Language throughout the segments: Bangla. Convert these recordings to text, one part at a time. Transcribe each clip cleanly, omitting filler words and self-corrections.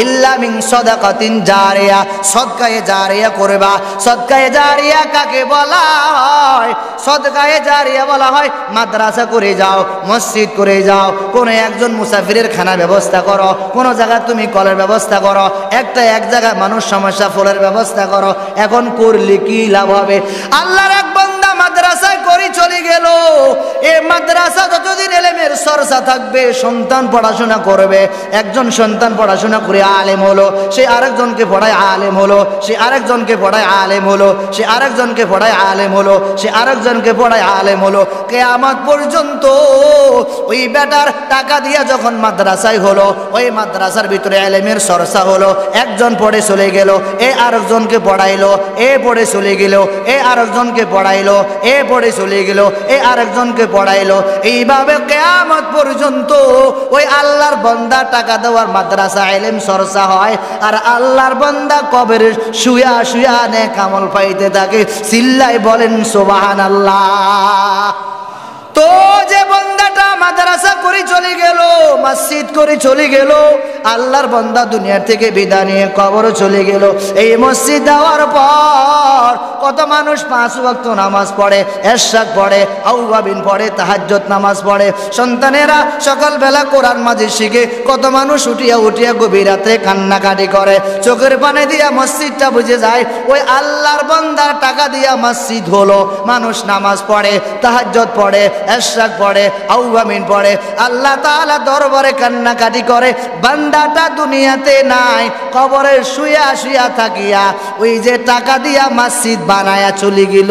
ইল্লা মিন সাদাকাতিন জারিয়া, সদকায়ে জারিয়া করবা। সদকায়ে জারিয়া কাকে বলা হয়? সদকায়ে জারিয়া বলা হয় মাদ্রাসা করে যাও, মসজিদ করে যাও, কোনো একজন মুসাফিরের খানা ব্যবস্থা করো, কোনো জায়গায় তুমি কলের ব্যবস্থা করো, এক জায়গায় মানুষ সমস্যা ফলের ব্যবস্থা করো। এখন করলে কি লাভ হবে? আল্লাহর এক বান্দা মাদ্রাসায় করে চলে গেল। এই মাদ্রাসা যতদিন ইলমের চর্চা থাকবে, সন্তান পড়াশোনা করবে। একজন সন্তান পড়াশোনা করে আলেম হলো, সে আরেকজনকে পড়ায় আলেম হলো, সে আরেকজনকে পড়ায় আলেম হলো, সে আরেকজনকে পড়ায় আলেম হলো, সে আরেকজনকে পড়ায় আলেম হলো। কিয়ামত পর্যন্ত ওই বেটার টাকা দিয়া যখন মাদ্রাসায় হলো, ওই মাদ্রাসার ভিতরে ইলমের চর্চা হলো, একজন পড়ে চলে গেল, এ আরেকজনকে পড়াইলো, এ পড়ে চলে গেল, এ আরেকজনকে পড়াইলো, এ পড়ে চলে গেল, এ আরেকজনকে পড়াইলো। এইভাবে কিয়ামত পর্যন্ত ওই আল্লাহর বান্দা টাকা দেওয়ার মাদ্রাসা ইলম চর্চা হয়, আর আল্লাহর বান্দা কবরে শুয়া শুয়া নেক আমল পাইতে থাকে। চিল্লাই বলেন সুবহানাল্লাহ। তো যে বান্দাটা মাদ্রাসা করে চলে গেল, মসজিদ করে চলে গেল, আল্লাহর বান্দা দুনিয়া থেকে বিদায় নিয়ে কবর চলে গেল। এই মসজিদ দেওয়ার পর কত মানুষ 5 ওয়াক্ত নামাজ পড়ে, ইশরাক পড়ে, আউয়াবিন পড়ে, তাহাজ্জুদ নামাজ পড়ে, সন্তানেরা সকালবেলা কোরআন মাজিদ শিখে, কত মানুষ উঠিয়া উঠিয়া গভীর রাতে কান্নাকাটি করে, চোখের পানি দিয়া মসজিদটা বুঝে যায়। ওই আল্লাহর বান্দার টাকা দিয়া মসজিদ হলো, মানুষ নামাজ পড়ে, তাহাজ্জুদ পড়ে, ইশরাক পড়ে, আউয়াবিন পড়ে, আল্লাহ তাআলা দরবারে কান্নাকাটি করে। বান্দাটা দুনিয়াতে নাই, কবরে শুয়া শুয়া থাকিয়া ওই যে টাকা দিয়া মসজিদ বানায়া চলে গেল,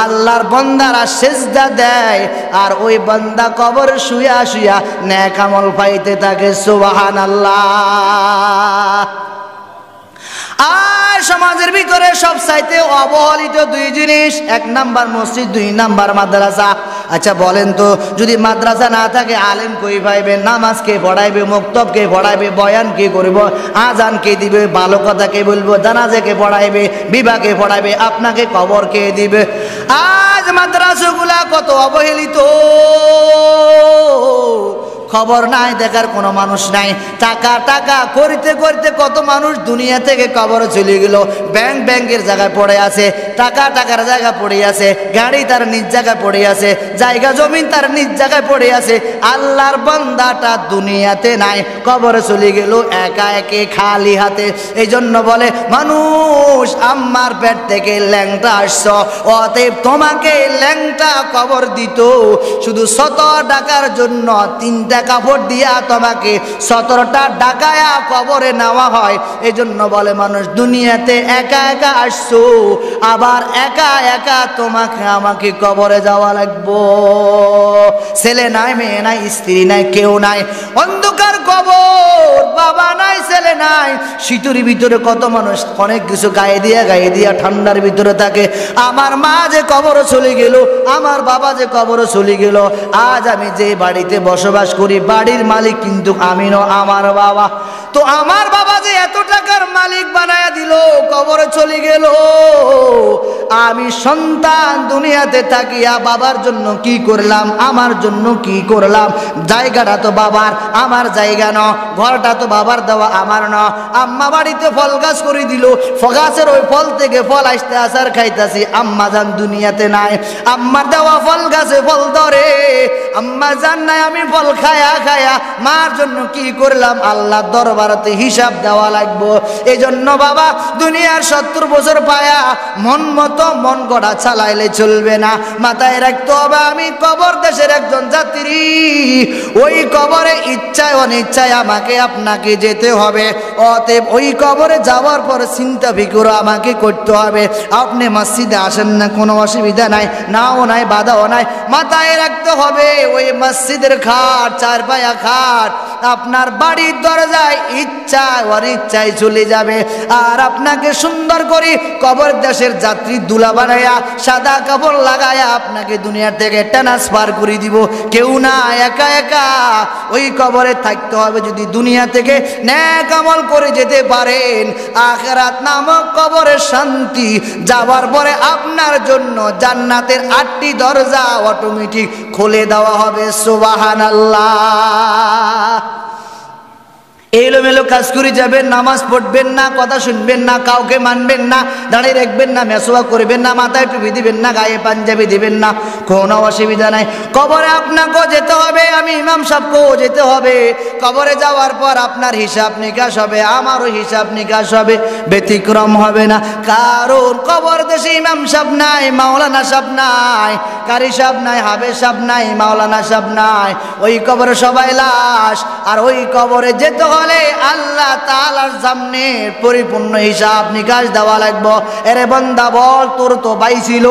আল্লাহর বান্দারা সিজদা দেয়, আর ওই বান্দা কবরে শুয়া শুয়া নেক আমল পাইতে থাকে। সুবহানাল্লাহ। আর সমাজের ভিতরে সব চাইতে অবহেলিত 2 জিনিস, 1 নাম্বার মসজিদ, 2 নাম্বার মাদ্রাসা। আচ্ছা বলেন তো, যদি মাদ্রাসা না থাকে আলেম কই পাইবে? নামাজ কে পড়াইবে? মুক্তব কে পড়াইবে? বয়ান কে করব? আজান কে দিবে? ভালো কথা কে বলবো? জানাজা কে পড়াইবে? বিবাহ কে পড়াইবে? আপনাকে কবর কে দিবে? আজ মাদ্রাসাগুলা কত অবহেলিত, খবর নাই, দেখার কোনো মানুষ নাই। টাকা টাকা করতে করতে কত মানুষ দুনিয়া থেকে কবরে চলে গেল। ব্যাংকের জায়গায় পড়ে আছে, টাকার জায়গা পড়ে আছে, গাড়ি তার নিজ জায়গায় পড়ে আছে, জায়গা জমিন তার নিজ জায়গায় পড়ে আছে। আল্লাহর বান্দাটা দুনিয়াতে নাই, কবরে চলে গেল একা একে খালি হাতে। এই জন্য বলে মানুষ আম্মার পেট থেকে ল্যাংটা আসছ, অতএব তোমাকে ল্যাংটা কবর দিত শুধু 100 টাকার জন্য। 3টা কাপড় দিয়া তোমাকে 17টা ডাকায়া কবরে নেওয়া হয়। এই জন্য বলে মানুষ দুনিয়াতে একা একা আসছো, আবার একা একা তোমাকে আমাকে কবরে যাওয়া লাগবো। ছেলে নাই, মেয়ে নাই, স্ত্রী নাই, কেউ নাই, অন্ধকার কবর, বাবা নাই, ছেলে নাই। শীতের ভিতরে কত মানুষ অনেক কিছু গায়ে দিয়া ঠান্ডার ভিতরে থাকে। আমার মা যে কবরে চলে গেল, আমার বাবা যে কবরে চলে গেল। আজ আমি যে বাড়িতে বসবাস করি, বাড়ির মালিক কিন্তু আমি না, আমার বাবা। তো আমার বাবা যে এত টাকার মালিক বানায়া দিল, কবরে চলে গেল। আমি সন্তান দুনিয়াতে থাকিয়া বাবার জন্য কি করলাম, আমার জন্য কি করলাম? জায়গাটা তো বাবার, আমার জায়গা ন। ঘরটা তো বাবার দেওয়া, আমার ন। আম্মা বাড়িতে ফল গাছ করে দিল, গাছের ওই ফল থেকে ফল আসতে আসার খাইতাছি। আম্মা জান দুনিয়াতে নাই, আম্মার দেওয়া ফল গাছে ফল ধরে, আম্মা জান নাই, আমি ফল খায়া খায়া মার জন্য কি করলাম? আল্লাহ দরবারতে হিসাব দেওয়া লাগবো। এই জন্য বাবা দুনিয়ার 70 বছর পায়া মন মতো মন গড়া চালাইলে চলবে না। মাথায় রাখতে হবে আমি কবর দেশের একজন যাত্রী। ওই কবরে ইচ্ছায় অনিচ্ছায় আমাকে আপনাকে যেতে হবে। অতএব ওই কবরে যাওয়ার পর চিন্তা ফিকির আমাকে করতে হবে। আপনি মসজিদে আসেন না, কোনো অসুবিধা নাই, নাও নাই, বাধাও নাই। মাথায় রাখতে হবে ওই মসজিদের খাট, 4 পায়া খাট আপনার বাড়ির দরজায় ইচ্ছায় অনিচ্ছায় চলে যাবে। আর আপনাকে সুন্দর করে কবর দেশের যাত্রী দুলা বানায়া সাদা কাপড় লাগায়া আপনাকে দুনিয়া থেকে ট্রান্সফার করে দিব। কেউ না, একা একা ওই কবরে থাকতে হবে। যদি দুনিয়া থেকে নেক আমল করে যেতে পারেন, আখিরাত নামক কবরের শান্তি যাবার পরে আপনার জন্য জান্নাতের 8টি দরজা অটোমেটিক খুলে দেওয়া হবে। সুবহানাল্লাহ। এলোমেলো কাজ করে যাবেন, নামাজ পড়বেন না, কথা শুনবেন না, কাউকে মানবেন না, দাঁড়িয়ে রাখবেন না, মেসোয়া করবেন না, মাথায় টুপি দিবেন না, গায়ে পাঞ্জাবি দিবেন না, কোনো অসুবিধা নাই। কবরে আপনাকেও যেতে হবে, আমি ইমাম সাহেবকেও যেতে হবে। কবরে যাওয়ার পর আপনার হিসাব নিকাশ হবে, আমারও হিসাব নিকাশ হবে, ব্যতিক্রম হবে না। কারণ কবর দেশে ইমাম সাহেব নাই, মাওলানা সাহেব নাই, কারি সাহেব নাই, হাবেজ সাহেব নাই, মাওলানা সাহেব নাই। ওই কবরে সবাই লাশ, আর ওই কবরে যেতে হলে আল্লাহ তাআলার সামনে পরিপূর্ণ হিসাব নিকাশ দেওয়া লাগবে। এরে বান্দা বল, তোর তো ভাই ছিল,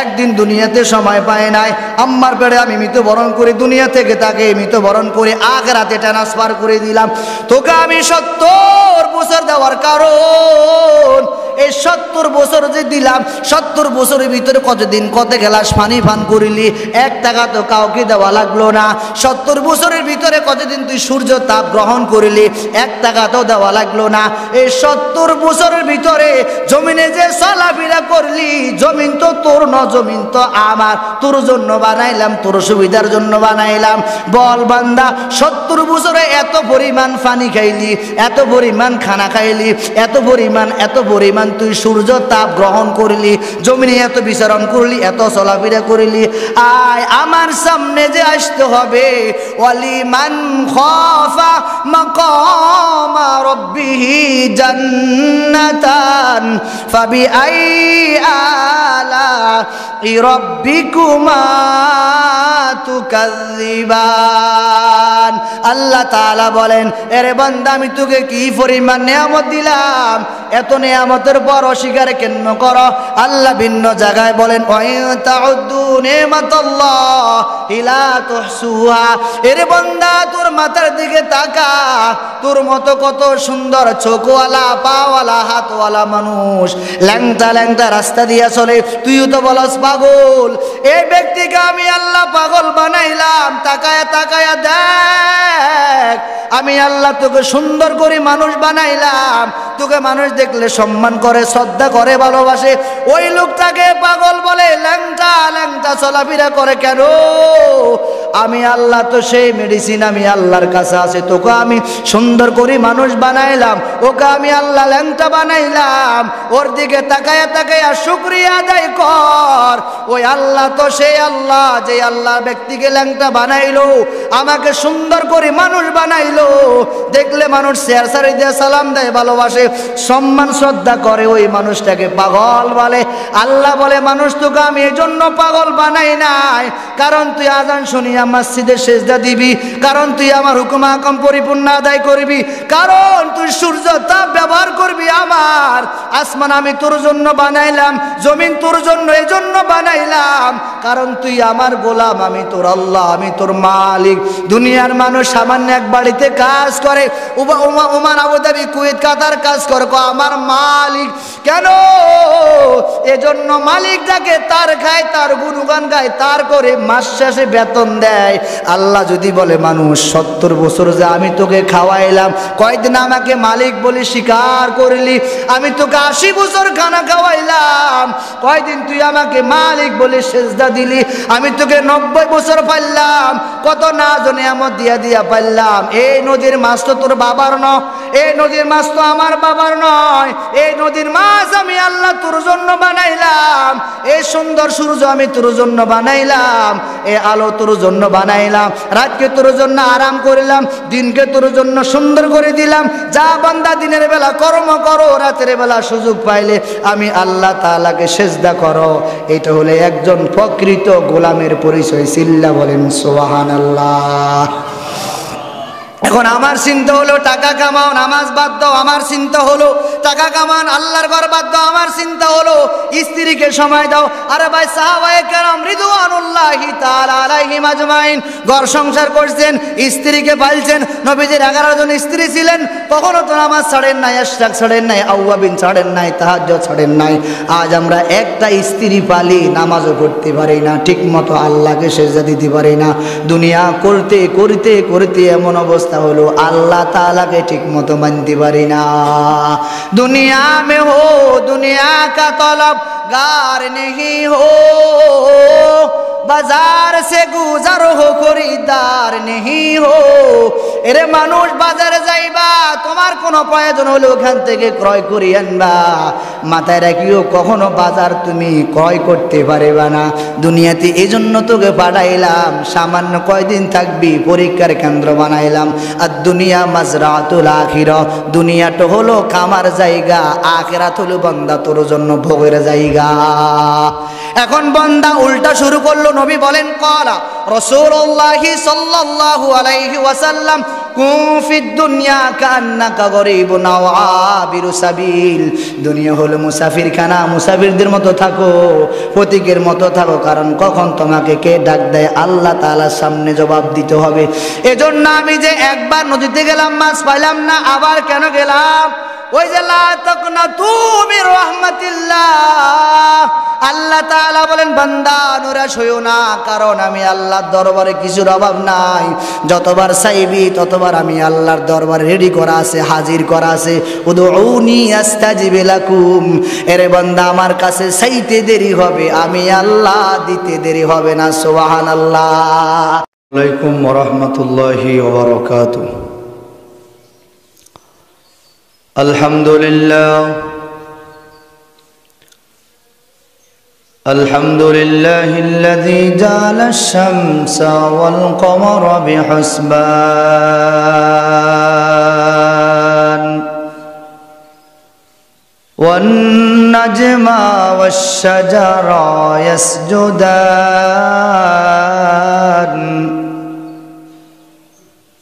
একদিন দুনিয়াতে সময় পায় নাই, আম্মার পেড়ে আমি মৃত্যুবরণ করে দুনিয়া থেকে তাকে মৃত্যুবরণ করে আখিরাতে ট্রান্সফার করে দিলাম। তোকে আমি 70 বছর দেওয়ার কারণ এই 70 বছর যে দিলাম, 70 বছরের ভিতরে কতদিন কত গ্লাস পানি পান করিলি, 1 টাকা তো কাউকে দেওয়া লাগলো না। 70 বছরের ভিতরে কতদিন তুই সূর্য তাপ গ্রহণ করিলি, 1 টাকা তো দেওয়া লাগলো না। এই 70 বছরের ভিতরে জমিনে যে চলাফেরা করলি, জমিন তো তোর ন, জমিন তো আমার, তোর জন্য বানাইলাম, তোর সুবিধার জন্য বানাইলাম। বল বান্দা, 70 বছরে এত পরিমাণ পানি খাইলি, এত পরিমাণ খানা খাইলি, এত পরিমাণ তুই সূর্য তাপ গ্রহণ করলি, জমিনে এত বিচরণ করলি, এত চলাফেরা করলি, আয় আমার সামনে যে আসতে হবে। ওয়ালিমান খাফা মাকামা রাব্বিহি জান্নাতান ফাবিআই আলাই রাব্বিকুমা তুকাযযিবান। আল্লাহ তাআলা বলেন, এরে বান্দা আমি তোকে কি পরিমাণ নিয়ামত দিলাম, এত নিয়ামতের পর অস্বীকার কেন করো? আল্লাহ ভিন্ন জায়গায় বলেন, ওয়াইতাউদ্দু নিমাতাল্লাহি লা তুহসুহা। এরে বান্দা তোর মাথার দিকে তাকা, তোর মতো কত সুন্দর চোখওয়ালা, পাওয়ালা, হাতওয়ালা মানুষ ল্যাংটা ল্যাংটা রাস্তা দিয়া চলে, তুইও তো বলস পাগল। এই ব্যক্তিকে আমি আল্লাহ পাগল বানাইলাম। তাকায়া তাকায়া দেখ, আমি আল্লাহ তোকে সুন্দর করে মানুষ বানাইলাম, তোকে মানুষ দেখলে সম্মান করে, শ্রদ্ধা করে, ভালোবাসে। ওই লোকটাকে পাগল বলে, ল্যাংটা ল্যাংটা চলাফেরা করে কেন? আমি আল্লাহ তো সেই মেডিসিন আমি আল্লাহর কাছে আছে, তোকে আমি সুন্দর করে মানুষ বানাইলাম, ওকে আমি আল্লাহ ল্যাংটা বানাইলাম। ওর দিকে তাকায়া তাকায়া শুকরিয়া আদায় কর। ওই আল্লাহ তো সেই আল্লাহ, যে আল্লাহ ব্যক্তিকে ল্যাংটা বানাইলো, আমাকে সুন্দর করে মানুষ বানাইলো, দেখলে মানুষ শেয়ার সারি দিয়ে সালাম দেয়, ভালোবাসে, সম্মান শ্রদ্ধা করে, ওই মানুষটাকে পাগল বলে। আল্লাহ বলে, মানুষ তোকে আমি এই জন্য পাগল বানাই নাই, কারণ তুই আজান শুনিয়া মসজিদে সেজদা দিবি, কারণ তুই আমার হুকুম আহকাম পরিপূর্ণ আদায় করবি, কারণ তুই সূর্য তাপ ব্যবহার করবি আমার। আসমান আমি তোর জন্য বানাইলাম, জমিন তোর জন্য এই জন্য বানাইলাম, কারণ তুই আমার গোলাম, আমি তোর আল্লাহ, আমি তোর মালিক। দুনিয়ার মানুষ সামান্য এক বাড়িতে কাজ করে, ওমান, আবুধাবি, কুয়েত, কাতার কাজ করে, আমার মালিক কেন? এজন্য মালিক যাকে তার খায়, তার গুণগান গায়, তার করে মাস শেষে বেতন দেয়। আল্লাহ যদি বলে, মানুষ 70 বছর যে আমি তোকে খাওয়াইলাম, কয়দিন আমাকে মালিক বলে স্বীকার করলি? আমি তোকে 80 বছর খানা খাওয়াইলাম, কয়দিন তুই আমাকে মালিক বলে সেজদা দিলি? আমি তোকে 90 বছর পাইলাম, কত না জনে আমার দিয়া দিয়া পাইলাম। এই নদীর মাছ তো তোর বাবার নয়, এই নদীর মাছ তো আমার বাবার নয়, এই নদীর মাছ আমি আল্লাহ তোর জন্য বানাইলাম। এই সুন্দর সূর্য আমি তোর জন্য বানাইলাম, এই আলো তোর জন্য বানাইলাম, রাতকে তোর জন্য আরাম করিলাম, দিনকে তোর জন্য সুন্দর করে দিলাম। যা বান্দা দিনের বেলা কর্ম করো, রাতের বেলা সুযোগ পাইলে আমি আল্লাহ তাআলাকে সেজদা করো। এটা হলে একজন প্রকৃত গোলামের পরিচয়। সিল্লা বলেন সুবহানাল্লাহ। এখন আমার চিন্তা হলো টাকা কামাও, নামাজ বাদ দাও, আমার চিন্তা হলো টাকা কামান, আল্লাহর ঘর বাদ দাও, আমার চিন্তা হলো স্ত্রীকে সময় দাও। আরে ভাই, সাহাবায়ে কেরাম রিদওয়ানুল্লাহি তাআলা আলাইহিম আজমাইন ঘর সংসার করছেন, স্ত্রীকে পালছেন। নবীজির 11 জন স্ত্রী ছিলেন, কখনো তো নামাজ ছাড়েন নাই, ইশরাক ছাড়েন নাই, আওয়াবিন ছাড়েন নাই, তাহাজ্জুদ ছাড়েন নাই। আজ আমরা একটা স্ত্রী পালি, নামাজও পড়তে পারি না, ঠিক মতো আল্লাহকে সেজদা দিতে পারি না। দুনিয়া করতে করতে করতে এমন অবস্থা হলো, আল্লাহ তাআলাকে ঠিক মতো মানতে পারি না। दुनिया में हो दुनिया का तलब गार नहीं हो, बाजार से गुजर हो खरीदार नहीं हो এরে মানুষ বাজারে যাইবা তোমার কোনো প্রয়োজন হলে ওখান থেকে ক্রয় করে আনবা মাথায় রাখিও কখনো বাজার তুমি ক্রয় করতে পারবে না দুনিয়াতে এজন্য তোকে পাঠাইলাম সামান্য কয়দিন থাকবি পরীক্ষার কেন্দ্র বানাইলাম আর দুনিয়া মাজরাতুল আখিরা দুনিয়াটা হলো খামার জায়গা আখিরাত হলো বান্দা তোর জন্য ভোগের জায়গা এখন বান্দা উল্টা শুরু করলো নবী বলেন ক্বালা রাসূলুল্লাহ সাল্লাল্লাহু আলাইহি ওয়াসাল্লাম কুন ফিদ দুনিয়া কান্নাকা গরীবুন আও আবিরু সাবিল দুনিয়া হলো মুসাফির খানা মুসাফিরদের মতো থাকো ফতিকের মতো থাকো কারণ কখন তোমাকে কে ডাক দেয় আল্লাহ তাআলার সামনে জবাব দিতে হবে এজন্য আমি যে একবার নদীতে গেলাম মাছ পাইলাম না আবার কেন গেলাম ওই যে লা তাকনাতু মির রাহমাতিল্লাহ আল্লাহ তাআলা বলেন বান্দা নিরাশ হইও না কারণ আমি আল্লাহর দরবারে কিছুর অভাব নাই যতবার চাইবি ততবার আমি আল্লাহর দরবারে রেডি করা আছে হাজির করা আছে উদউনি আস্তাজিব লাকুম এরে বান্দা আমার কাছে চাইতে দেরি হবে আমি আল্লাহ দিতে দেরি হবে না সুবহানাল্লাহ আলাইকুম ওয়া রাহমাতুল্লাহি ওয়া বারাকাতুহু আলহামদুলিল্লাহ الحمد لله الذي جعل الشمس والقمر بحسبان والنجم والشجر يسجدان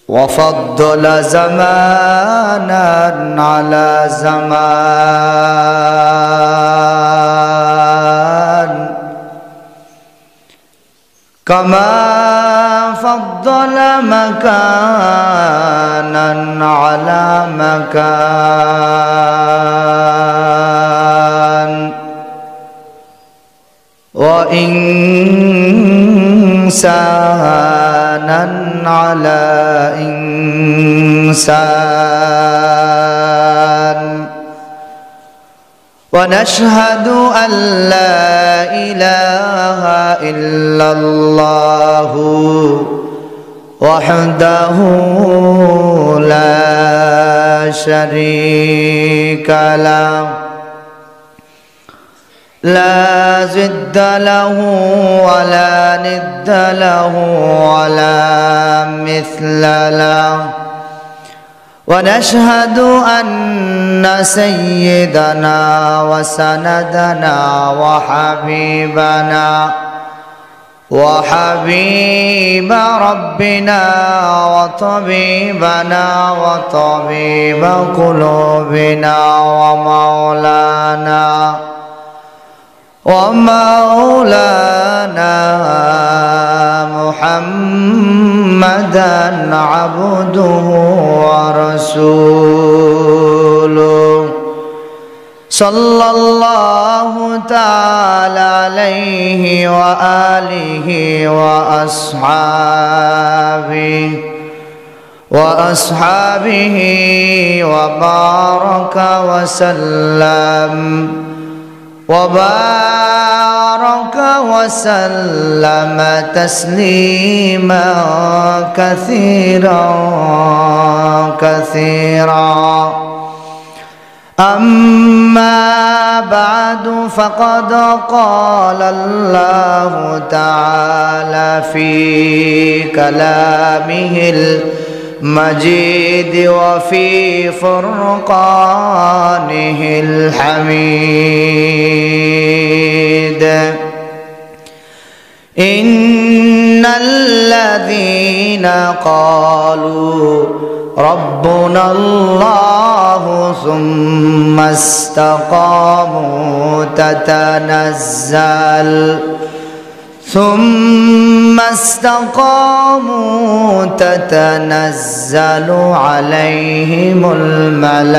وفضل زمانا على زمان كما فضل مكانا على مكان وإنسانا على إنسان ونشهد أن لا إله إلا الله وحده لا شريك له لا ضد له ولا ند له ولا مثل له ونشهد أن سيدنا وسندنا وحبيب ربنا وطبيبنا وطبيب قلوبنا ومولانا محمدا عبده ورسوله صلى الله تعالى عليه وآله وأصحابه وبارك وسلم تسليما كثيرا أما بعد فقد قال الله تعالى في كلامه المجيد وفي فرقانه الحميد إن الذين قالوا ربنا الله ثم استقاموا تتنزل عليهم الملائكة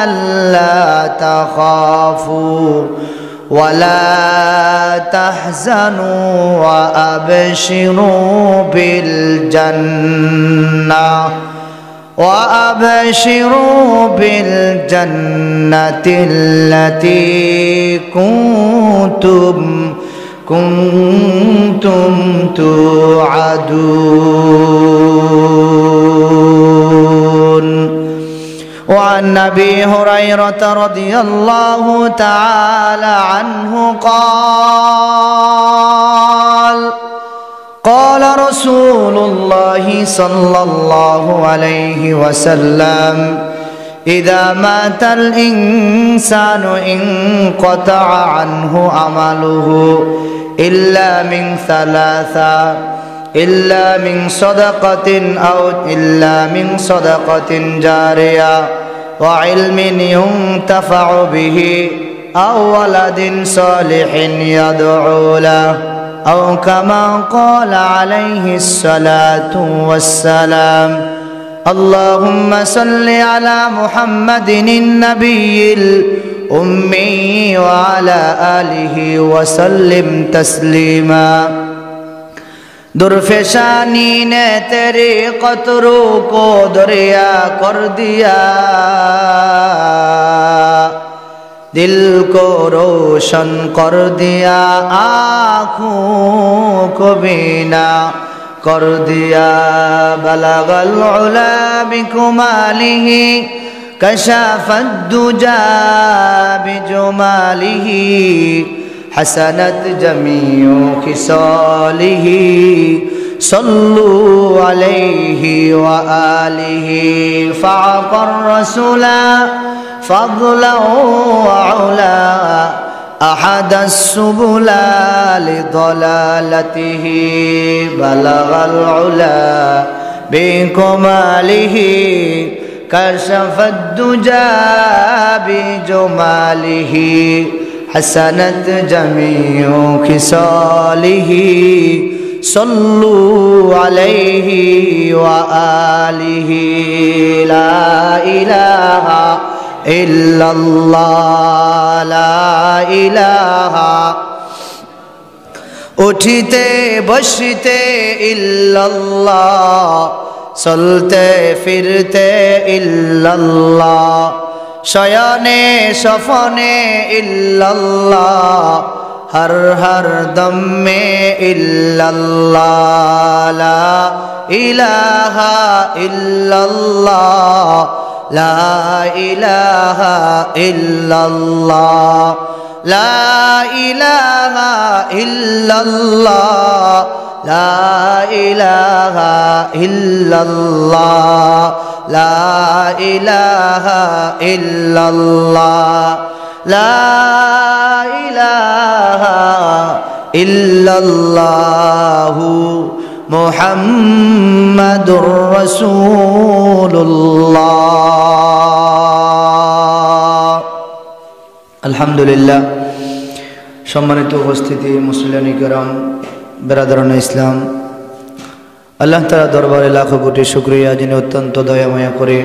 ألا تخافوا ولا تحزنوا وأبشروا بالجنة وأبشروا بالجنة التي كنتم توعدون. وعن أبي هريرة رضي الله تعالى عنه قال قال رسول الله صلى الله عليه وسلم إذا مات الإنسان انقطع عنه عمله إلا من ثلاثة إلا من صدقة جارية وعلم ينتفع به أو ولد صالح يدعو له أو كما قال عليه الصلاة والسلام. اللهم صل على محمد النبي الأمي وعلى آله وسلم تسليما. दुर्फेशानी ने तेरे कतरों को दरिया कर दिया, दिल को रोशन कर दिया, आँखों को बीना कर दिया. बलगल उला बिकुमालिही कशाफत दुजा बिजुमालिही हसनत जमीओ खिसालिही सल्लु अलैहि व आलिही फ़अक़र रसूला फ़ज़ला व उला अहदस सुबुला लिदलालतिही बलगल उला बिकुमालिही कशफत दुजा बिजुमालिही हसनत जमीओ खिसालिही सल्लु अलैहि व आलिही. ला इलाहा इल्लल्लाह ला इलाहा उठते बसते इल्लल्लाह चलते फिरते इल्लल्लाह शयने सफने इल्लल्लाह हर हर दम में इल्लल्लाह. ला इलाहा इल्लल्लाह ला इलाहा इल्लल्लाह ला इलाहा इल्लल्लाह ला इलाहा इल्लल्लाह ला इलाहा इल्लल्लाह ला इलाहा इल्लल्लाहु मुहम्मदुर रसूलुल्लाह. अल्हम्दुलिल्लाह. सम्मानित उपस्थिति मुसलियानी किराम बिरादरान इस्लाम, আল্লাহ তাআলা দরবারে লাখো কোটি শুকরিয়া যিনি অত্যন্ত দয়াময় করে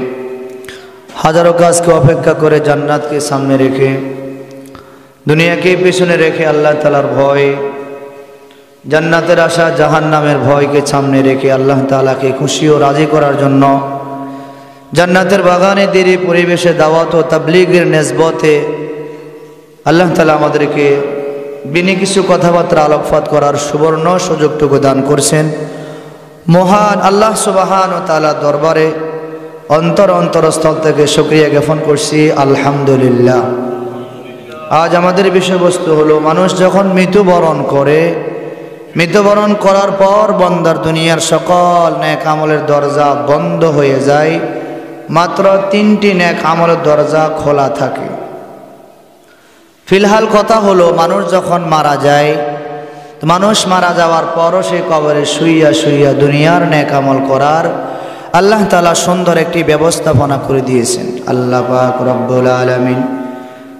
হাজারো কাজকে অপেক্ষা করে জান্নাতকে সামনে রেখে দুনিয়াকে পেছনে রেখে আল্লাহ তাআলার ভয়, জান্নাতের আশা, জাহান্নামের ভয়কে সামনে রেখে আল্লাহ তাআলাকে খুশি ও রাজি করার জন্য জান্নাতের বাগানে দেরি পরিবেশে দাওয়াত ও তাবলীগের নেসবতে আল্লাহ তাআলা আমাদেরকে বিনি কিছু কথাবার্তা আলোকপাত করার সুবর্ণ সুযোগটুকু দান করছেন। মহান আল্লাহ সুবহান ও তাআলা দরবারে অন্তরস্থল থেকে শুকরিয়া জ্ঞাপন করছি, আলহামদুলিল্লাহ। আজ আমাদের বিষয়বস্তু হলো মানুষ যখন মৃত্যুবরণ করে, মৃত্যুবরণ করার পর বান্দার দুনিয়ার সকল নেক আমলের দরজা বন্ধ হয়ে যায়, মাত্র 3টি নেক আমলের দরজা খোলা থাকে। ফিলহাল কথা হলো মানুষ যখন মারা যায়, মানুষ মারা যাওয়ার পরও সে কবরে শুইয়া শুইয়া দুনিয়ার নেক আমল করার আল্লাহ তাআলা সুন্দর একটি ব্যবস্থাপনা করে দিয়েছেন। আল্লাহ পাক রব্বুল আলামিন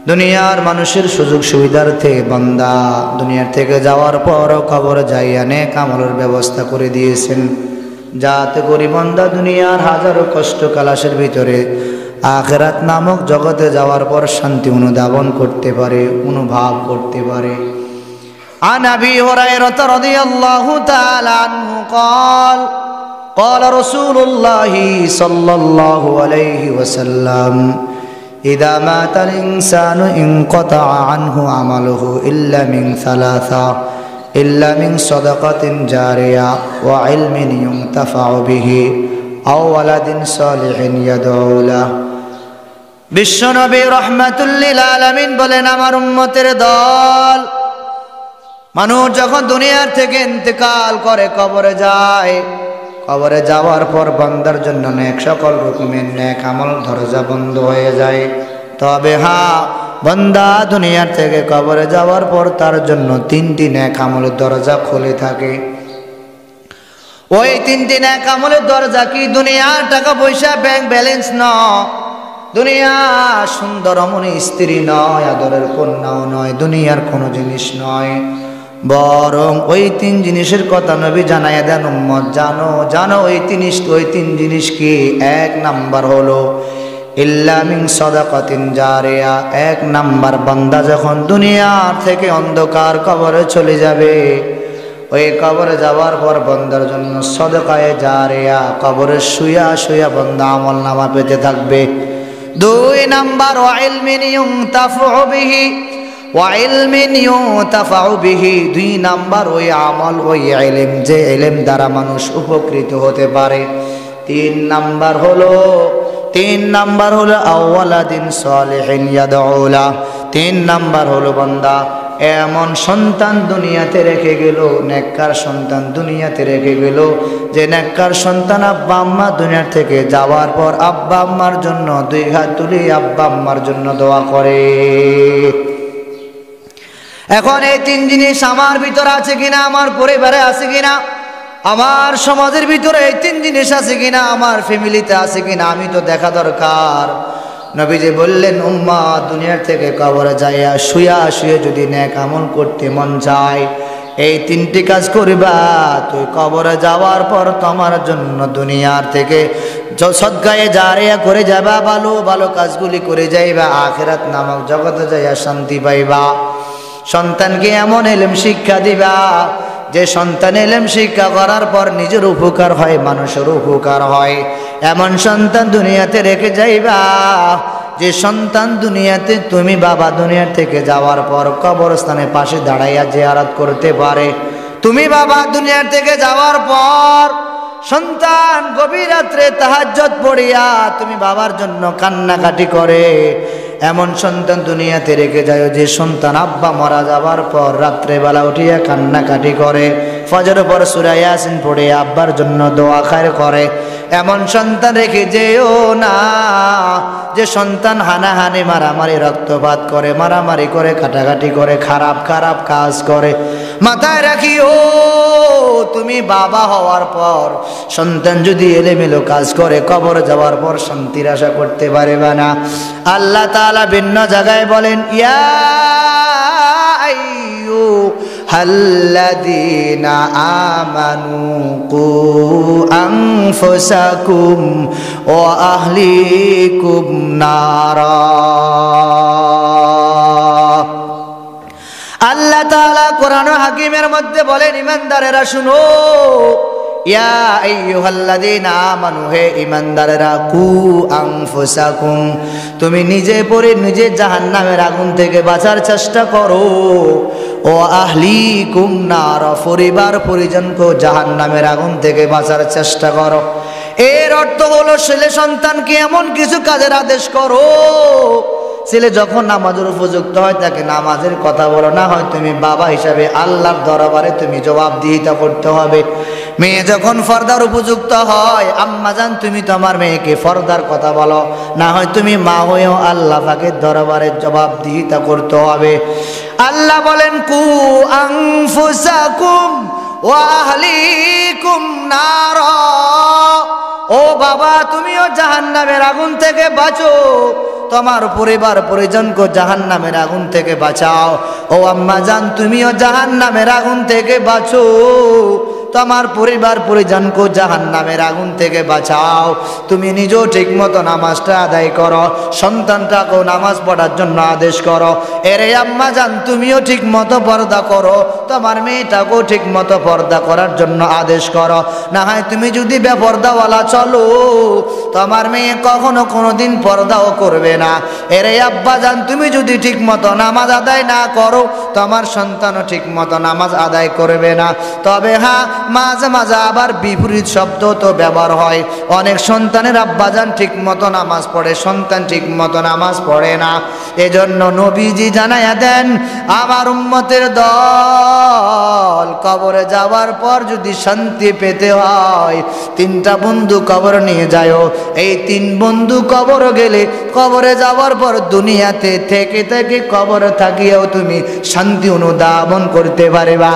দুনিয়ার মানুষের সুযোগ সুবিধার্থে বান্দা দুনিয়ার থেকে যাওয়ার পরও কবরে যাইয়া নেক আমলের ব্যবস্থা করে দিয়েছেন, যাতে করে বান্দা দুনিয়ার হাজারো কষ্ট কালাসের ভিতরে আখিরাত নামক জগতে যাওয়ার পর শান্তি অনুধাবন করতে পারে, অনুভব করতে পারে। عن أبي هريرة رضي الله تعالى عنه قال قال رسول الله صلى الله عليه وسلم إذا مات الإنسان انقطع عنه عمله إلا من ثلاثة إلا من صدقة جارية وعلم ينتفع به أو ولد صالح يدعو له বিশ্বনবী রাহমাতুল লিল আলামিন বলেন, আমার উম্মতের দল, মানুষ যখন দুনিয়ার থেকে ইন্তেকাল করে কবরে যায়, কবরে যাওয়ার পর বান্দার জন্য নেক সকল রকমের নেক আমল দরজা বন্ধ হয়ে যায়। তবে হ্যাঁ, বান্দা দুনিয়ার থেকে কবরে যাওয়ার পর তার জন্য তিনটি নেক আমলের দরজা খুলে থাকে। ওই তিনটি নেক আমলের দরজা কি? দুনিয়া টাকা পয়সা ব্যাংক ব্যালেন্স নয়, দুনিয়া সুন্দর রমণী স্ত্রী নয়, আদরের কন্যাও নয়, দুনিয়ার কোনো জিনিস নয়, বরং ওই তিন জিনিসের কথা নবী জানাইয়া দেন, উম্মত জানো জানো ওই তিন জিনিস কি? এক নাম্বার হলো ইল্লা মিন সাদাকাতিন জারিয়া। এক নাম্বার, বান্দা যখন দুনিয়া থেকে অন্ধকার কবরে চলে যাবে, ওই কবরে যাওয়ার পর বান্দার জন্য সাদাকায়ে জারিয়া, কবরে শুয়া শুয়া বান্দা আমল নামা পেতে থাকবে। দুই নাম্বার, ওয়া ইলমিন ইউনতাফউ বিহি, ওয়া ইলমিন ইউনতাফউ বিহি। দুই নাম্বার ওই আমল, ওই ইলম, যে ইলম দ্বারা মানুষ উপকৃত হতে পারে। তিন নাম্বার হলো আওয়ালাদিন সালিহিন ইয়াদউ লা। তিন নাম্বার হলো বান্দা এমন সন্তান দুনিয়াতে রেখে গেল, নেককার সন্তান দুনিয়াতে রেখে গেল, যে নেককার সন্তান আব্বা আম্মা দুনিয়া থেকে যাওয়ার পর আব্বা আম্মার জন্য দুই হাত তুলে আব্বা আম্মার জন্য দোয়া করে। এখন এই তিন জিনিস আমার ভিতরে আছে কিনা, আমার পরিবারে আছে কিনা, আমার সমাজের ভিতরে এই তিন জিনিস আছে কিনা, আমার ফ্যামিলিতে আছে কিনা, আমি তো দেখা দরকার। নবীজি বললেন, উম্মাহ দুনিয়ার থেকে কবরে যাইয়া শুয়া শুয়ে যদি নেক আমল করতে মন চায়, এই তিনটি কাজ করিবা, তুই কবরে যাওয়ার পর তোমার জন্য দুনিয়ার থেকে সদকায়ে জারিয়া করে যাবা, ভালো ভালো কাজগুলি করে যাইবা, আখিরাত নামক জগতে যাইয়া শান্তি পাইবা। সন্তানকে এমন ইলম শিক্ষা দিবা, যে সন্তান ইলম শিক্ষা করার পর নিজের উপকার হয়, মানুষের উপকার হয়, এমন সন্তান দুনিয়াতে রেখে যাইবা, যে সন্তান দুনিয়াতে তুমি বাবা দুনিয়া থেকে যাওয়ার পর কবরস্থানের পাশে দাঁড়াইয়া জিয়ারত করতে পারে। তুমি বাবা দুনিয়া থেকে যাওয়ার পর সন্তান গভীর রাত্রে তাহাজ্জুদ পড়িয়া তুমি বাবার জন্য কান্নাকাটি করে, এমন সন্তান দুনিয়াতে রেখে যায়, যে সন্তান আব্বা মারা যাবার পর রাত্রেবেলা উঠিয়া কান্নাকাটি করে, ফজরের পর সূরা ইয়াসিন পড়ে আব্বার জন্য দোয়া খায়ের করে। এমন সন্তান রেখে যেও না, যে সন্তান হানাহানি মারামারি রক্তপাত করে, মারামারি করে, কাটাকাটি করে, খারাপ খারাপ কাজ করে। মাথায় রাখিও, তুমি বাবা হওয়ার পর সন্তান যদি এলোমেলো কাজ করে, কবর যাওয়ার পর শান্তির আশা করতে পারবে না। আল্লাহ তাআলা ভিন্ন জায়গায় বলেন, ইয়া আইয়ুহাল্লাযীনা আমানু কু আনফুসাকুম ওয়া আহলিকুম নারা। আল্লাহ তাআলা কোরআন হাকিমের মধ্যে বলেন, ঈমানদারেরা শুনো, ইয়া আইয়ুহাল্লাযীনা আমানু, হে ঈমানদারেরা, কু আনফুসাকুম, তুমি নিজে পড়ে নিজে জাহান্নামের আগুন থেকে বাঁচার চেষ্টা করো, ও আহলিকুম নার, পরিবার পরিজনকে জাহান্নামের আগুন থেকে বাঁচার চেষ্টা করো। এর অর্থ হলো ছেলে সন্তানকে এমন কিছু কাজের আদেশ করো, ছেলে যখন নামাজের উপযুক্ত হয় তাকে নামাজের কথা বলো, না হয় তুমি বাবা হিসাবে আল্লাহর দরবারে তুমি জবাবদিহিতা করতে হবে। মেয়ে যখন ফর্দার উপযুক্ত হয়, আম্মাজান তুমি তোমার মেয়েকে ফর্দার কথা বলো, না হয় তুমি মা হয়েও আল্লাহ পাকের দরবারে জবাবদিহিতা করতে হবে। আল্লাহ বলেন, কু আনফুসাকুম ওয়া আহলিকুম নার, ও বাবা তুমিও জাহান্নামের আগুন থেকে বাঁচো, তোমার পরিবার পরিজনকে জাহান্নামের আগুন থেকে বাঁচাও। ও আম্মা জান, তুমিও জাহান্নামের আগুন থেকে বাঁচো, তোমার পরিবার পরিজনকে জাহান্নামের আগুন থেকে বাঁচাও। তুমি নিজেও ঠিক মতো নামাজটা আদায় করো, সন্তানটাকেও নামাজ পড়ার জন্য আদেশ করো। এরে আম্মা জান, তুমিও ঠিক মতো পর্দা করো, তোমার মেয়েটাকেও ঠিক মতো পর্দা করার জন্য আদেশ করো। না হয় তুমি যদি বেপর্দাওয়ালা চলো, তোমার মেয়ে কখনো কোনোদিন পর্দাও করবে না। এরে আব্বা জান, তুমি যদি ঠিক মতো নামাজ আদায় না করো, তোমার সন্তানও ঠিক মতো নামাজ আদায় করবে না। তবে হ্যাঁ, মাঝে মাঝে আবার বিপরীত শব্দ তো ব্যবহার হয়। অনেক সন্তানের আব্বাজান ঠিক মতো নামাজ পড়ে, সন্তান ঠিক মতো নামাজ পড়ে না। এজন্য নবীজি জানাইয়া দেন, আমার উম্মতের দল কবরে যাওয়ার পর যদি শান্তি পেতে হয়, 3টা বন্ধু কবর নিয়ে যায়। এই 3 বন্ধু কবর গেলে, কবরে যাওয়ার পর দুনিয়াতে থেকে থেকে কবর থাকিয়েও তুমি শান্তি অনুধাবন করতে পারবা।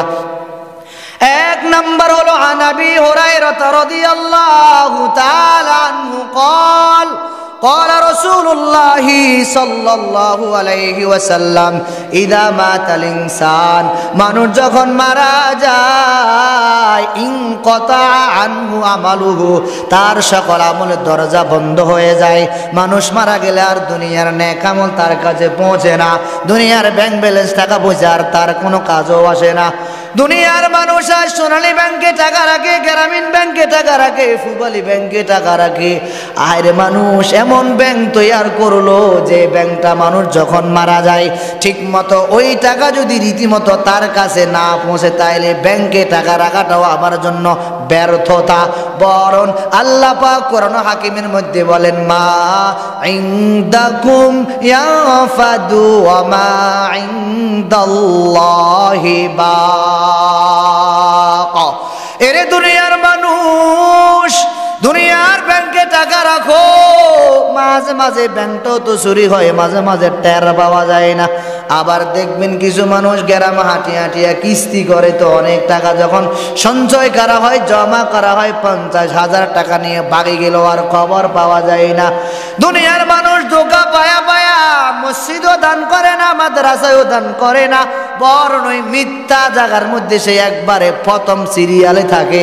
1 নম্বর হলো আনাবি হুরায়রা রাদিয়াল্লাহু তাআলা আনহু قال قال رسول الله صلى الله عليه وسلم اذا مات الانسان, মানুষ যখন মারা যায়, ইনকাতা আনহু আমালুহু, তার সকল আমলের দরজা বন্ধ হয়ে যায়। মানুষ মারা গেলে আর দুনিয়ার নেক আমল তার কাছে পৌঁছে না, দুনিয়ার ব্যাংক ব্যালেন্স টাকা পয়সা আর তার কোনো কাজও আসে না। দুনিয়ার মানুষ আর সোনালী ব্যাংকে টাকা রাখে, গ্রামীণ ব্যাংকে টাকা রাখে, ফুবালি ব্যাংকে টাকা রাখে। আরে মানুষ এমন ব্যাংক তৈরি করলো যে ব্যাংকটা মানুষ যখন মারা যায়, ঠিক মতো ওই টাকা যদি রীতিমতো তার কাছে না পৌঁছে, তাইলে ব্যাংকে টাকা রাখাটাও আমার জন্য ব্যর্থতা। বরং আল্লাহ পাক কোরআন হাকিমের মধ্যে বলেন, মা ইনদাকুম ইয়াফাদু ওয়া মা ইনদাল্লাহি বাক। এরে দুনিয়ার মানুষ, দুনিয়ার ব্যাংকে টাকা রাখো, মাঝে মাঝে ব্যাংকটাও তো চুরি হয়, মাঝে মাঝে টের পাওয়া যায় না। আবার দেখবেন কিছু মানুষ গ্রামে হাঁটিয়া হাঁটিয়া কিস্তি করে, তো অনেক টাকা যখন সঞ্চয় করা হয়, জমা করা হয়, 50,000 টাকা নিয়ে বাগে গেল, আর খবর পাওয়া যায় না। দুনিয়ার মানুষ ধোঁকা পায়া পায়া মসজিদও দান করে না, মাদ্রাসায়ও দান করে না, বরং ওই মিথ্যা জায়গার মধ্যে সে একবারে প্রথম সিরিয়ালে থাকে।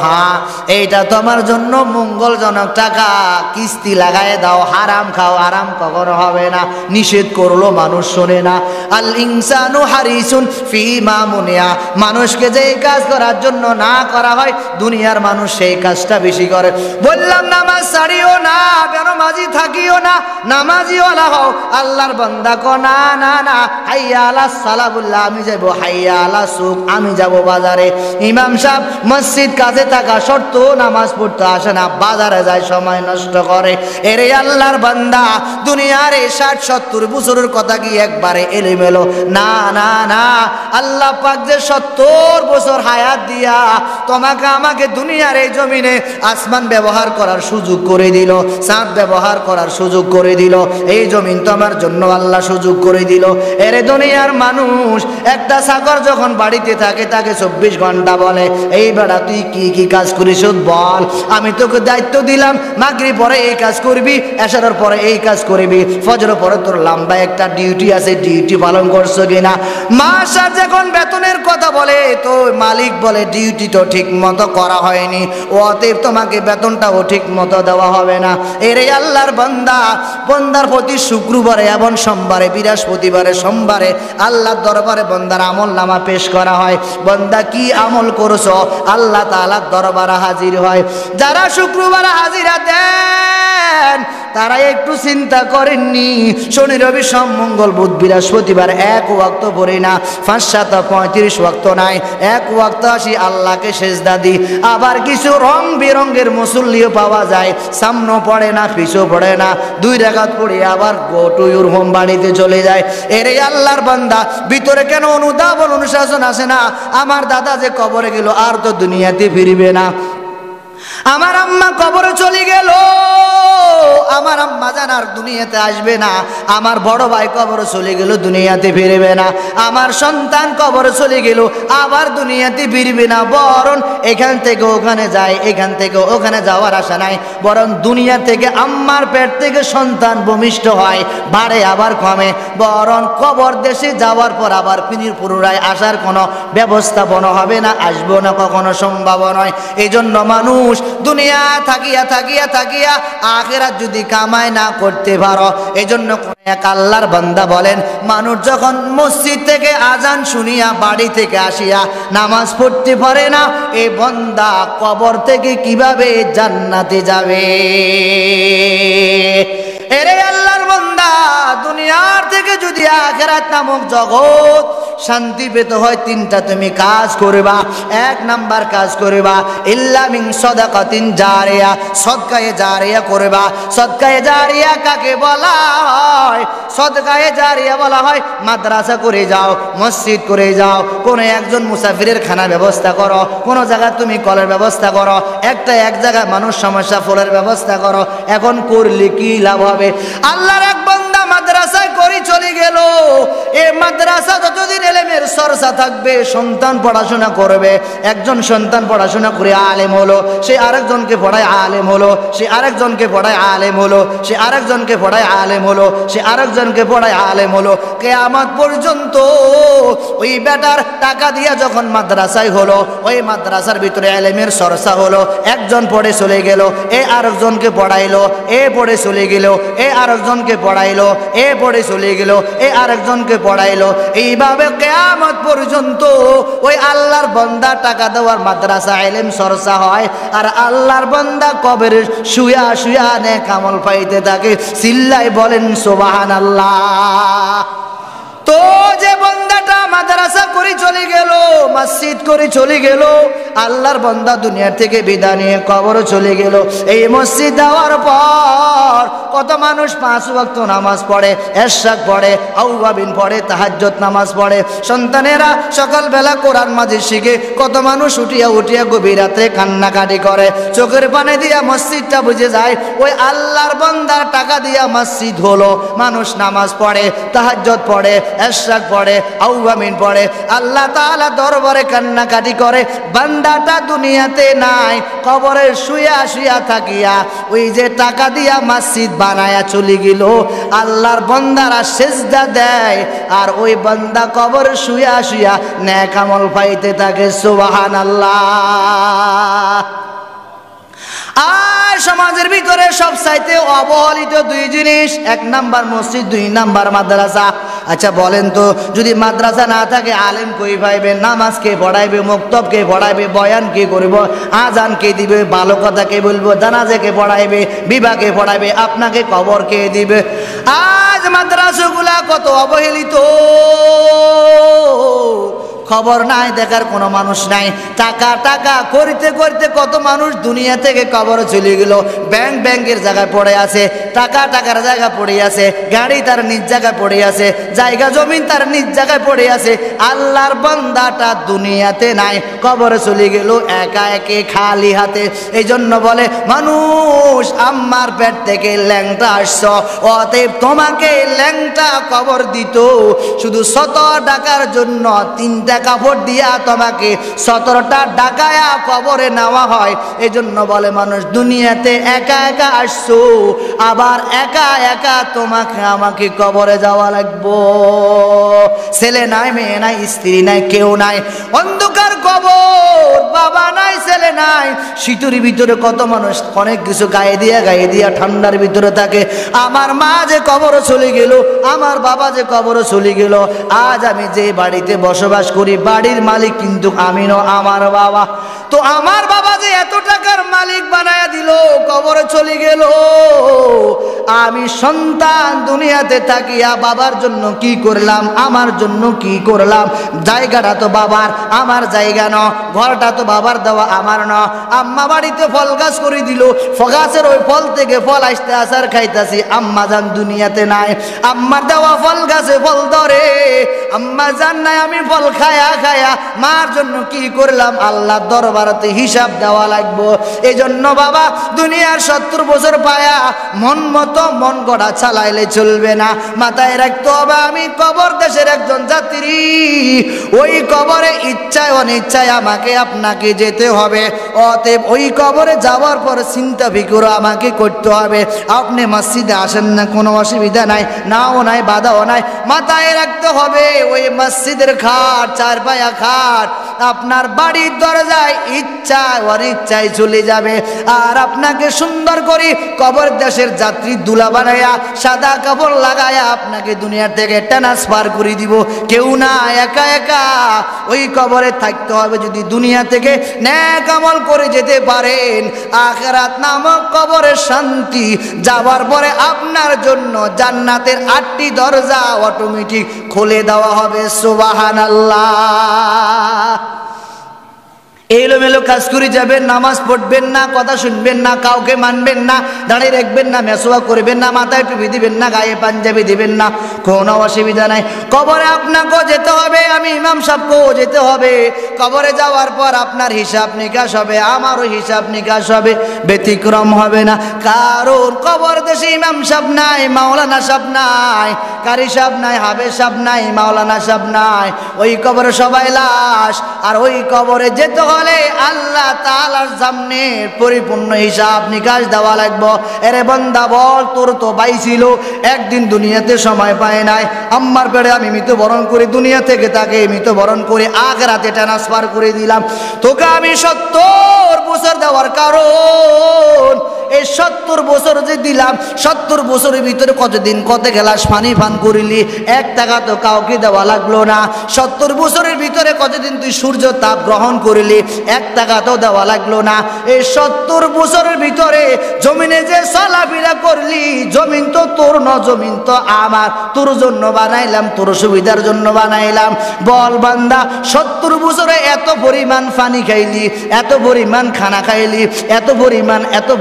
হ্যাঁ, এইটা তোমার জন্য মঙ্গলজনক টাকা, কিস্তি লাগায় দাও, হারাম খাও, আরাম কখনো হবে না। নিষেধ করলো, মানুষ শোনে না। আল ইনসানু হারিসুন ফিমা মুনিয়া, মানুষকে যে কাজ করার জন্য না করা হয়, দুনিয়ার মানুষ সেই কাজটা বেশি করে। বললাম নামাজ ছাড়িও না, বেনামাজি থাকিও না, নামাজিওয়ালা হও, আল্লাহর বান্দা কো না না না, হাইয়া আলাস সালাহ বললা আমি যাব, হাইয়া আলা সুক আমি যাব বাজারে। ইমাম সাহেব মসজিদ কাছে থাকা সত্ত্বেও নামাজ পড়তে আসে না, বাজারে যায়, সময় নষ্ট করে। এরে আল্লাহর বান্দা, দুনিয়ার 60-70 বছরের কথা কি একবারে এলোমেলো? না না না, আল্লাহ পাক যে 70 বছর হায়াত দিয়া তোমাকে আমাকে দুনিয়ার এই জমিনে আসমান ব্যবহার করার সুযোগ করে দিল, চাঁদ ব্যবহার করার সুযোগ করে দিল, এই জমিন তোমার জন্য আল্লাহ সুযোগ করে দিল। এরে দুনিয়ার মানুষ, একটা চাকর যখন বাড়িতে থাকে তাকে 24 ঘন্টা বলে, এই বেড়া তুই কি কি কাজ করিস বল, আমি তোকে দায়িত্ব দিলাম, মাগরিব পরে এই কাজ করবি, এশারের পরে এই কাজ করবি, ফজরের পরে তোর লম্বা একটা ডিউটি আছে, ডিউটি পালন করছো কিনা। মাস আর যখন বেতনের কথা বলে, তো মালিক বলে ডিউটি তো ঠিক মতো করা হয়নি, অতএব তোমাকে বেতনটাও ঠিক মতো দেওয়া হবে না। এরে আল্লাহর বান্দা, বান্দার প্রতি শুক্রবারে এবং সোমবারে, বৃহস্পতিবারে, সোমবারে আল্লাহর দরবারে বান্দার আমল নামা পেশ করা হয়। বান্দা কি আমল করছো, আল্লাহ তাআলার দরবারে হাজির হয়। যারা শুক্রবারে হাজিরা দেন, তারা একটু চিন্তা করেননি, শনি রবি সোম মঙ্গল বুধ বৃহস্পতিবার এক ওয়াক্ত পড়ি না, 5-7-35 ওয়াক্ত নাই, এক ওয়াক্ত আসি আল্লাহকে সেজদা দিই। আবার কিছু রং বেরঙের মুসল্লিও পাওয়া যায়, সামনে পড়ে না, পিছু পড়ে না, 2 রাকাত পড়ে আবার গো টু ইউর হোম, বাড়িতে চলে যায়। এরে আল্লাহর বান্দা, ভিতরে কেন অনুধাবন অনুশাসন আসে না? আমার দাদা যে কবরে গেল, আর তো দুনিয়াতে ফিরবে না। আমার আম্মা কবরে চলে গেল, আমার আম্মা জান আর দুনিয়াতে আসবে না। আমার বড় ভাই কবরে চলে গেল, দুনিয়াতে ফিরবে না। আমার সন্তান কবরে চলে গেল, আবার দুনিয়াতে ফিরবে না। বরং এখান থেকে ওখানে যায়, এখান থেকে ওখানে যাওয়ার আশা নাই। বরং দুনিয়া থেকে আম্মার পেট থেকে সন্তান ভূমিষ্ঠ হয়, বাড়ে আবার কমে। বরং কবর দেশে যাওয়ার পর আবার পুনরায় আসার কোনো ব্যবস্থাপনা হবে না, আসবো না, কখনো সম্ভব নয়। এই জন্য মানুষ দুনিয়া থাকিয়া থাকিয়া থাকিয়া আখিরাত যদি কামাই না করতে পারো, এই জন্য এক আল্লাহর বান্দা বলেন, মানুষ যখন মসজিদ থেকে আজান শুনিয়া বাড়ি থেকে আসিয়া নামাজ পড়তে পারে না, এই বান্দা কবর থেকে কিভাবে জান্নাতে যাবে? এরে আল্লাহর বান্দা, দুনিয়ার থেকে যদি আখিরাত নামক জগৎ শান্তি পেতে হয়, তিনটা তুমি কাজ করবা। এক নাম্বার কাজ করবা, ইল্লা মিন সাদাকাতিন জারিয়া, সদকায়ে জারিয়া করবা। সদকায়ে জারিয়া কাকে বলা হয়? সদকায়ে জারিয়া বলা হয় মাদ্রাসা করে যাও, মসজিদ করে যাও, কোন একজন মুসাফিরের খানা ব্যবস্থা করো, কোন জায়গায় তুমি কলের ব্যবস্থা করো, এক জায়গায় মানুষ সমস্যা ফলের ব্যবস্থা করো। এখন করলে কি লাভ হবে? আল্লাহর এক বান্দা মাদ্রাসায় করে চলে গেল, এই মাদ্রাসা যতদিন ইলমের চর্চা থাকবে, সন্তান পড়াশোনা করবে। একজন সন্তান পড়াশোনা করে আলেম হলো, সে আরেকজনকে পড়ায় আলেম হলো, সে আরেকজনকে পড়ায় আলেম হলো, সে আরেকজনকে পড়ায় আলেম হলো, সে আরেকজনকে পড়ায় আলেম হলো। কিয়ামত পর্যন্ত ওই বেটার টাকা দিয়া যখন মাদ্রাসায় হলো, ওই মাদ্রাসার ভিতরে ইলমের চর্চা হলো, একজন পড়ে চলে গেল, এ আরেকজনকে পড়াইলো, এ পড়ে চলে গেল, এ আরেকজনকে পড়াইলো, এ পড়ে চলে গেল, এ আরেকজনকে পড়াইলো। এইভাবে কিয়ামত পর্যন্ত ওই আল্লাহর বান্দা টাকা দেওয়ার মাদ্রাসা ইলম চর্চা হয়, আর আল্লাহর বান্দা কবরে শুয়া শুয়া নেক আমল পাইতে থাকে। চিল্লাই বলেন সুবহানাল্লাহ। তো যে বান্দাটা মাদ্রাসা করে চলে গেল, মসজিদ করে চলে গেল, আল্লাহর বান্দা দুনিয়ার থেকে বিদায় নিয়ে কবর চলে গেল। এই মসজিদ দেওয়ার পর কত মানুষ 5 ওয়াক্ত নামাজ পড়ে, ইশরাক পড়ে, আওয়াবিন পড়ে, তাহাজ্জুদ নামাজ পড়ে। সন্তানেরা সকালবেলা কোরআন মাজিদ শিখে, কত মানুষ উঠিয়া উঠিয়া গভীর রাতে কান্নাকাটি করে, চোখের পানি দিয়া মসজিদটা বুঝে যায়। ওই আল্লাহর বান্দার টাকা দিয়া মসজিদ হলো, মানুষ নামাজ পড়ে, তাহাজ্জুদ পড়ে, ইশরাক পড়ে, আওয়াবিন পড়ে, আল্লাহ তাআলা দরবারে কান্নাকাটি করে। বান্দাটা দুনিয়াতে নাই, কবরে শুয়া শুয়া থাকিয়া ওই যে টাকা দিয়া মসজিদ বানায়া চলে গেল, আল্লাহর বান্দারা সিজদা দেয়, আর ওই বান্দা কবরে শুয়া শুয়া নেক আমল পাইতে থাকে। সুবহানাল্লাহ। আর সমাজের ভিতরে সব চাইতে অবহেলিত 2 জিনিস, 1 নাম্বার মসজিদ, 2 নাম্বার মাদ্রাসা। আচ্ছা বলেন তো, যদি মাদ্রাসা না থাকে আলেম কই পাইবে? নামাজ কে পড়াইবে? মুক্তব কে পড়াইবে? বয়ান কে করব? আজান কে দিবে? ভালো কথা কে বলবো? জানাজা কে পড়াইবে? বিবাহ কে পড়াইবে? আপনাকে কবর কে দিবে? আজ মাদ্রাসাগুলা কত অবহেলিত, খবর নাই, দেখার কোনো মানুষ নাই। টাকা টাকা করতে করতে কত মানুষ দুনিয়া থেকে কবরে চলে গেল। ব্যাংকের জায়গায় পড়ে আছে, টাকার জায়গা পড়ে আছে, গাড়ি তার নিজ জায়গায় পড়ে আছে, জায়গা জমিন তার নিজ জায়গায় পড়ে আছে। আল্লাহর বান্দাটা দুনিয়াতে নাই, কবরে চলে গেল একা একে খালি হাতে। এই জন্য বলে মানুষ, আম্মার পেট থেকে ল্যাংটা আসছ, অতএব তোমাকে ল্যাংটা কবর দিত শুধু 17 টাকার জন্য। 3টা কাপড় দিয়া তোমাকে 17টা ডাকায়া কবরে নেওয়া হয়। এই জন্য বলে মানুষ দুনিয়াতে একা একা আসছো, আবার একা একা তোমাকে আমাকে কবরে যাওয়া লাগবো। ছেলে নাই, মেয়ে নাই, স্ত্রী নাই, কেউ নাই, অন্ধকার কবর, বাবা নাই, ছেলে নাই। শীতের ভিতরে কত মানুষ অনেক কিছু গায়ে দিয়া ঠান্ডার ভিতরে থাকে। আমার মা যে কবরে চলে গেল, আমার বাবা যে কবরে চলে গেল। আজ আমি যে বাড়িতে বসবাস করি, বাড়ির মালিক কিন্তু আমি নয়, আমার বাবা। তো আমার বাবা যে এত টাকার মালিক বানায়া দিল, কবরে চলে গেল। আমি সন্তান দুনিয়াতে থাকিয়া বাবার জন্য কি করলাম, আমার জন্য কি করলাম? জায়গাটা তো বাবার, আমার জায়গা ন। ঘরটা তো বাবার দেওয়া, আমার ন। আম্মা বাড়িতে ফল গাছ করে দিল, গাছের ওই ফল থেকে ফল আসতে আসার খাইতাছি। আম্মা জান দুনিয়াতে নাই, আম্মার দেওয়া ফল গাছে ফল ধরে, আম্মা জান নাই, আমি ফল খায়া খায়া মার জন্য কি করলাম আল্লাহ দরবারতে হিসাব দেওয়া লাগবো। এই জন্য বাবা দুনিয়ার 70 বছর পায়া মন মতো মন গড়া চালাইলে চলবে না। মাথায় রাখতে হবে আমি কবর দেশের একজন যাত্রী, ওই কবরে ইচ্ছায় অনিচ্ছায় আমাকে আপনাকে যেতে হবে। অতএব ওই কবরে যাওয়ার পর চিন্তা ফিকির আমাকে করতে হবে। আপনি মসজিদে আসেন না, কোনো অসুবিধা নাই, নাও নাই, বাধাও নাই। মাথায় রাখতে হবে ওই মসজিদের খাট, 4 পায়া খাট আপনার বাড়ির দরজায় ইচ্ছায় অনিচ্ছায় চলে যাবে। আর আপনাকে সুন্দর করে কবর দেশের যাত্রী দুলা বানায়া সাদা কাপড় লাগায়া আপনাকে দুনিয়ার থেকে ট্রান্সফার করে দিব। কেউ না, একা একা ওই কবরে থাকতে হবে। যদি দুনিয়া থেকে নেক আমল করে যেতে পারেন, আখিরাত নামক কবরের শান্তি যাওয়ার পরে আপনার জন্য জান্নাতের 8টি দরজা অটোমেটিক খুলে দেওয়া হবে। সুবহানাল্লাহ। এলোমেলো কাজ করে যাবেন, নামাজ পড়বেন না, কথা শুনবেন না, কাউকে মানবেন না, দাঁড়িয়ে রাখবেন না, মেসোয়া করবেন না, মাথায় টুপি দিবেন না, গায়ে পাঞ্জাবি দিবেন না, কোনো অসুবিধা নাই। কবরে আপনাকেও যেতে হবে, আমি ইমাম সাহেবকেও যেতে হবে। কবরে যাওয়ার পর আপনার হিসাব নিকাশ হবে, আমারও হিসাব নিকাশ হবে, ব্যতিক্রম হবে না। কারণ কবর দেশে ইমাম সাহেব নাই, মাওলানা সাহেব নাই, কারি সাহেব নাই, হাফেজ সাহেব নাই, মাওলানা সাহেব নাই। ওই কবরে সবাই লাশ। আর ওই কবরে যেতে হলে আল্লাহ তাআলার সামনে পরিপূর্ণ হিসাব নিকাশ দেওয়া লাগবে। এরে বান্দা বল, তোর তো ভাই ছিল, একদিন দুনিয়াতে সময় পায় নাই, আম্মার পেটে আমি মৃত্যুবরণ করি, দুনিয়া থেকে তাকে মৃত্যুবরণ করে আখিরাতে ট্রান্সফার করে দিলাম। তোকে আমি 70 বছর দেওয়ার কারণ এই 70 বছর যে দিলাম, 70 বছরের ভিতরে কতদিন কত গ্লাস পানি পান করিলি, 1 টাকা তো কাউকে দেওয়া লাগলো না। 70 বছরের ভিতরে কতদিন তুই সূর্য তাপ গ্রহণ করিলি, 1 টাকা তো দেওয়া লাগলো না। এই 70 বছরের ভিতরে জমিনে যে চলাফেরা করলি, জমিন তো তোর ন, জমিন তো আমার, তোর জন্য বানাইলাম, তোর সুবিধার জন্য বানাইলাম। বল বান্দা, 70 বছরে এত পরিমাণ পানি খাইলি, এত পরিমাণ খানা খাইলি, এত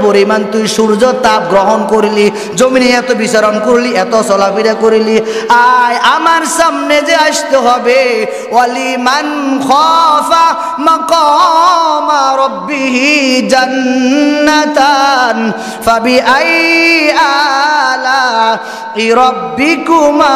পরিমাণ তুই সূর্য তাপ গ্রহণ করলি, জমিনে এত বিচরণ করলি, এত চলাফেরা করলি। আয় আমার সামনে যে আসতে হবে, ওয়ালিমান খাফা মাকামা রাব্বিহি জান্নাতান ফাবিআই আলাই রাব্বিকুমা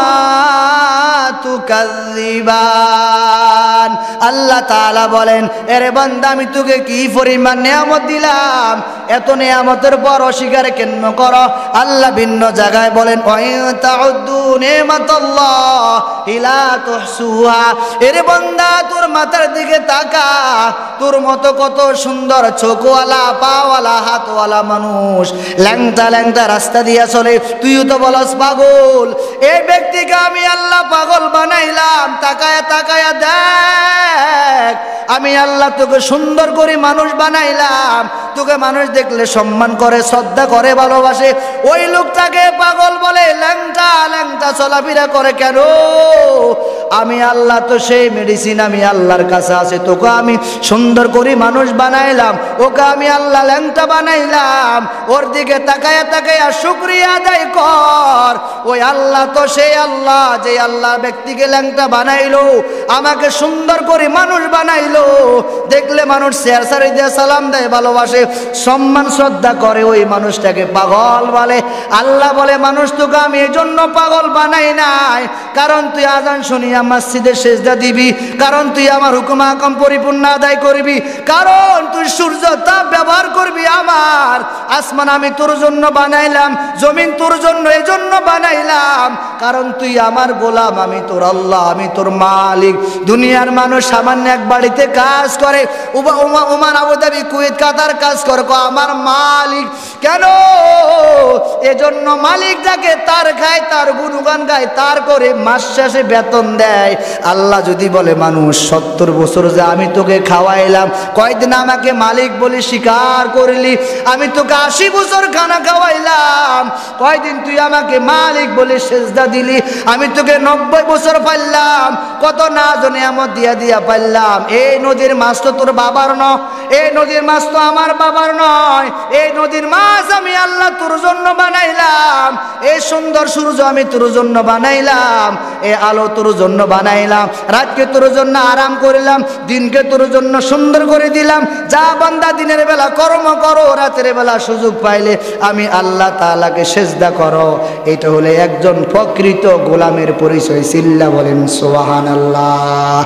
তুকাযযিবান। আল্লাহ তাআলা বলেন, এরে বান্দা আমি তোকে কি পরিমাণ নিয়ামত দিলাম, এত নিয়ামতের পর অস্বীকার কেন করো? আল্লাহ ভিন্ন জায়গায় বলেন, ওয়াইতাউদ্দু নিমাতাল্লাহি লা তুহসুহা। এরে বান্দা তোর মাথার দিকে তাকা, তোর মতো কত সুন্দর চোখওয়ালা, পাওয়ালা, হাতওয়ালা মানুষ ল্যাংটা ল্যাংটা রাস্তা দিয়া চলে, তুইও তো বলস পাগল। এই ব্যক্তিকে আমি আল্লাহ পাগল বানাইলাম। তাকায়া তাকায়া দেখ, আমি আল্লাহ তোকে সুন্দর করে মানুষ বানাইলাম। তোকে মানুষ দেখলে সম্মান করে, শ্রদ্ধা করে, ভালোবাসে। ওই লোকটাকে পাগল বলে, ল্যাংটা ল্যাংটা চলাফেরা করে কেন? আমি আল্লাহ তো সেই মেডিসিন আমি আল্লাহর কাছে আছে। তোকে আমি সুন্দর করে মানুষ বানাইলাম, ওকে আমি আল্লাহ ল্যাংটা বানাইলাম। ওর দিকে তাকায়া তাকায়া শুকরিয়া আদায় কর। ওই আল্লাহ তো সেই আল্লাহ, যে আল্লাহ ব্যক্তিকে ল্যাংটা বানাইলো, আমাকে সুন্দর করে মানুষ বানাইলো। দেখলে মানুষ শেয়ার সারি দিয়ে সালাম দেয়, ভালোবাসে, সম্মান শ্রদ্ধা করে, ওই মানুষটাকে পাগল বলে। আল্লাহ বলে, মানুষ তোকে আমি এই জন্য পাগল বানাই নাই, কারণ তুই আজান শুনিয়া মসজিদে সেজদা দিবি, কারণ তুই আমার হুকুম আহকাম পরিপূর্ণ আদায় করবি, কারণ তুই সূর্য তাপ ব্যবহার করবি আমার। আসমান আমি তোর জন্য বানাইলাম, জমিন তোর জন্য এই জন্য বানাইলাম, কারণ তুই আমার গোলাম, আমি তোর আল্লাহ, আমি তোর মালিক। দুনিয়ার মানুষ সামান্য এক বাড়িতে কাজ করে, ওমান, আবুধাবি, কুয়েত, কাতার কাজ করে, আমার মালিক কেন? এজন্য মালিক যাকে তার খায়, তার গুণগান গায়, তার করে মাস শেষে বেতন দেয়। আল্লাহ যদি বলে, মানুষ 70 বছর যে আমি তোকে খাওয়াইলাম, কয়দিন আমাকে মালিক বলে স্বীকার করলি? আমি তোকে 80 বছর খানা খাওয়াইলাম, কয়দিন তুই আমাকে মালিক বলে সেজদা দিলি? আমি তোকে 90 বছর পাইলাম, কত না জনে আমার দিয়া দিয়া পাইলাম। এই নদীর মাছ তো তোর বাবার নয়, এই নদীর মাছ তো আমার বাবার নয়। এই নদীর মাছ আমি আল্লাহ তোর জন্য বানাইলাম, এই সুন্দর সূর্য আমি তোর জন্য বানাইলাম, এই আলো তোর জন্য বানাইলাম, রাতকে তোর জন্য আরাম করিলাম, দিনকে তোর জন্য সুন্দর করে দিলাম। যা বান্দা দিনের বেলা কর্ম করো, রাতের বেলা সুযোগ পাইলে আমি আল্লাহ তাআলাকে সেজদা করো। এটা হলে একজন প্রকৃত গোলামের পরিচয়। সিল্লা বলেন সুবহানাল্লাহ।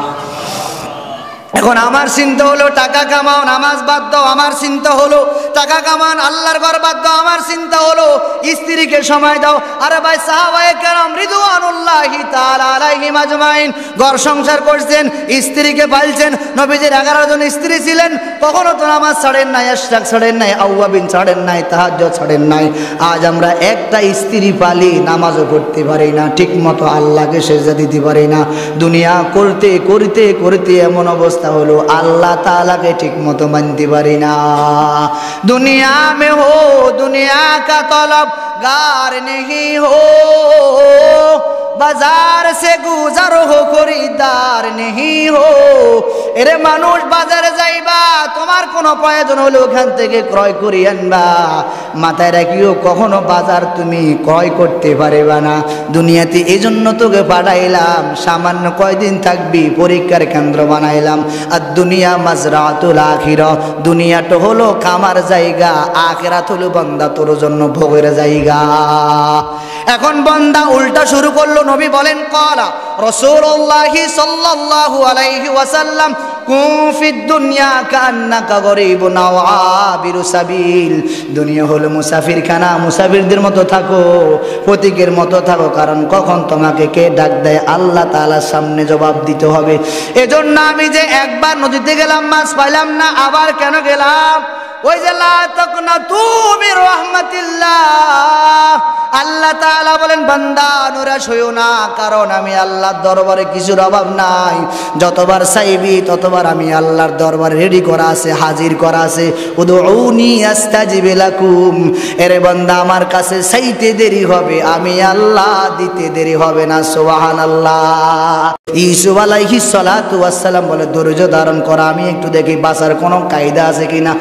এখন আমার চিন্তা হলো টাকা কামাও, নামাজ বাদ দাও। আমার চিন্তা হলো টাকা কামান, আল্লাহর ঘর বাদ দাও। আমার চিন্তা হলো স্ত্রীকে সময় দাও। আরে ভাই সাহাবায়ে কেরাম রিদওয়ানুল্লাহি তাআলা আলাইহিম আজমাইন ঘর সংসার করছেন, স্ত্রীকে পালছেন। নবীজির 11 জন স্ত্রী ছিলেন, কখনো তো নামাজ ছাড়েন নাই, ইশরাক ছাড়েন নাই, আওয়াবিন ছাড়েন নাই, তাহাজ্জুদ ছাড়েন নাই। আজ আমরা একটা স্ত্রী পালি, নামাজও পড়তে পারি না, ঠিক মতো আল্লাহকে সেজদা দিতে পারি না। দুনিয়া করতে করতে করতে এমন অবস্থা হলো আল্লাহ তাআলাকে ঠিক মতো মানতে পারি না। दुनिया में हो दुनिया का तलब गार नहीं हो, बाजार से गुजर हो खरीदार नहीं हो। এরে মানুষ বাজারে যাইবা, তোমার কোনো প্রয়োজন হলে ওখান থেকে ক্রয় করে আনবা। মাথায় রাখিও কখনো বাজার তুমি ক্রয় করতে পারবা না। দুনিয়াতে এই জন্য তোকে পাঠাইলাম, সামান্য কয়দিন থাকবি, পরীক্ষার কেন্দ্র বানাইলাম। আর দুনিয়া মাজরাতুল আখিরা, দুনিয়াটা হলো খামার জায়গা, আখিরাত হলো বান্দা তোর জন্য ভোগের জায়গা। এখন বান্দা উল্টা শুরু করলো। নবী বলেন ক্বালা রাসূলুল্লাহ সাল্লাল্লাহু আলাইহি ওয়াসাল্লাম কুন ফিদ দুনিয়া কান্নাকা গরীবুন আও আবিরু সাবিল। দুনিয়া হলো মুসাফিরখানা, মুসাফিরদের মতো থাকো, ফতিকের মতো থাকো, কারণ কখন তোমাকে কে ডাক দেয় আল্লাহ তাআলার সামনে জবাব দিতে হবে। এজন্য আমি যে একবার নদীতে গেলাম, মাছ পাইলাম না, আবার কেন গেলাম? ওই যে লা তাকনাতু মির রাহমাতিল্লাহ, আল্লাহ তাআলা বলেন বান্দা নিরাশ হইও না, কারণ আমি আল্লাহর দরবারে কিছুর অভাব নাই। যতবার চাইবি ততবার আমি আল্লাহর দরবারে রেডি করা আছে, হাজির করা আছে। উদউনি আস্তাজিব লাকুম, এরে বান্দা আমার কাছে চাইতে দেরি হবে, আমি আল্লাহ দিতে দেরি হবে না। সুবহানাল্লাহ। ইউসুফ আলাইহিস সালাতু ওয়াস সালাম বলে ধৈর্য ধারণ করা, আমি একটু দেখি বাঁচার কোনো কায়দা আছে কিনা।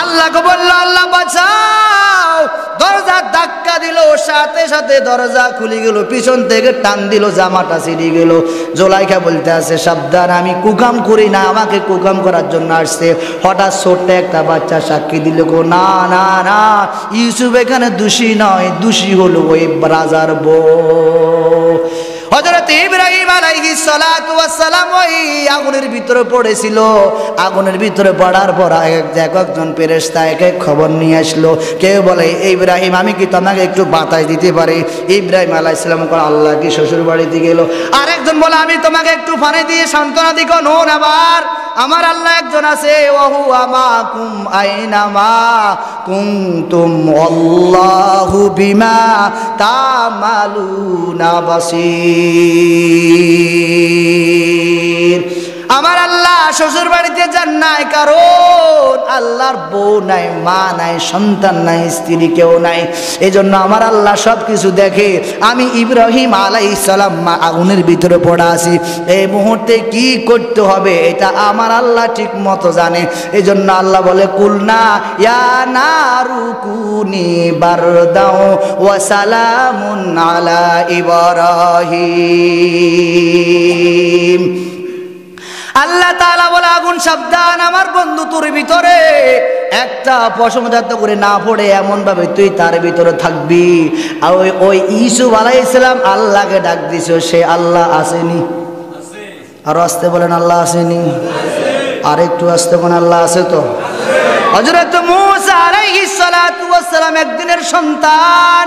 আল্লাহকে বলল আল্লাহ বাঁচাও। দরজা ধাক্কা দিল, সাথে সাথে দরজা খুলে গেল, পিছন থেকে টান দিল, জামাটা ছিঁড়ে গেল। জোলাইখা বলতে আছে সাবধান, আমি কুকাম করি না, আমাকে কুকাম করার জন্য আসছে। হঠাৎ ছোট্ট একটা বাচ্চা সাক্ষী দিল, গো না না না, ইউসুফ এখানে দোষী নয়, দোষী হলো ওই রাজার বউ। হযরত ইব্রাহিম আলাইহিস সালাতু ওয়াস সালাম ওই আগুনের ভিতরে পড়েছিল। আগুনের ভিতরে পড়ার পর একজন ফেরেশতা এক খবর নিয়ে আসলো। কেউ বলে ইব্রাহিম আমি কি তোমাকে একটু বাতাস দিতে পারি? ইব্রাহিম আলাইহিস সালাম বলে আল্লাহ কি শ্বশুর বাড়িতে গেল। আরেকজন বলে আমি তোমাকে একটু পানি দিয়ে সান্ত্বনা দিব। নুন আবার আমার আল্লাহ একজন আছে, ওয়াহু আমাকুম আইনামা কুনতুম আল্লাহু বিমা তামালুনা বাসীর। আমার আল্লাহ শ্বশুর বাড়িতে যান নাই, কারণ আল্লাহর বউ নাই, মা নাই, সন্তান নাই, স্ত্রী কেউ নাই। এই জন্য আমার আল্লাহ সব কিছু দেখে। আমি ইব্রাহিম আলাইহিস সালাম আগুনের ভিতরে পড়া আছি, এই মুহূর্তে কি করতে হবে এটা আমার আল্লাহ ঠিক মতো জানে। এই জন্য আল্লাহ বলে কুলনা ইয়া নারু কুনি বারদাও ওয়া সালামুন আলা ইব্রাহিম। আল্লাহ তাআলা বলে আগুন সাবধান, আমার বন্ধু তোর ভিতরে একটা পশম জাত করে না পড়ে এমন ভাবে তুই তার ভিতরে থাকবি। আর ওই ইউসুফ আলাইহিস সালাম আল্লাহকে ডাক দিছো, সে আল্লাহ আসেনি? আর আসতে বলেন আল্লাহ আসেনি? আর একটু আসতে বলেন আল্লাহ আছে তো। হযরত মূসা আলাইহিস সালাতু ওয়াস সালাম একদিনের সন্তান,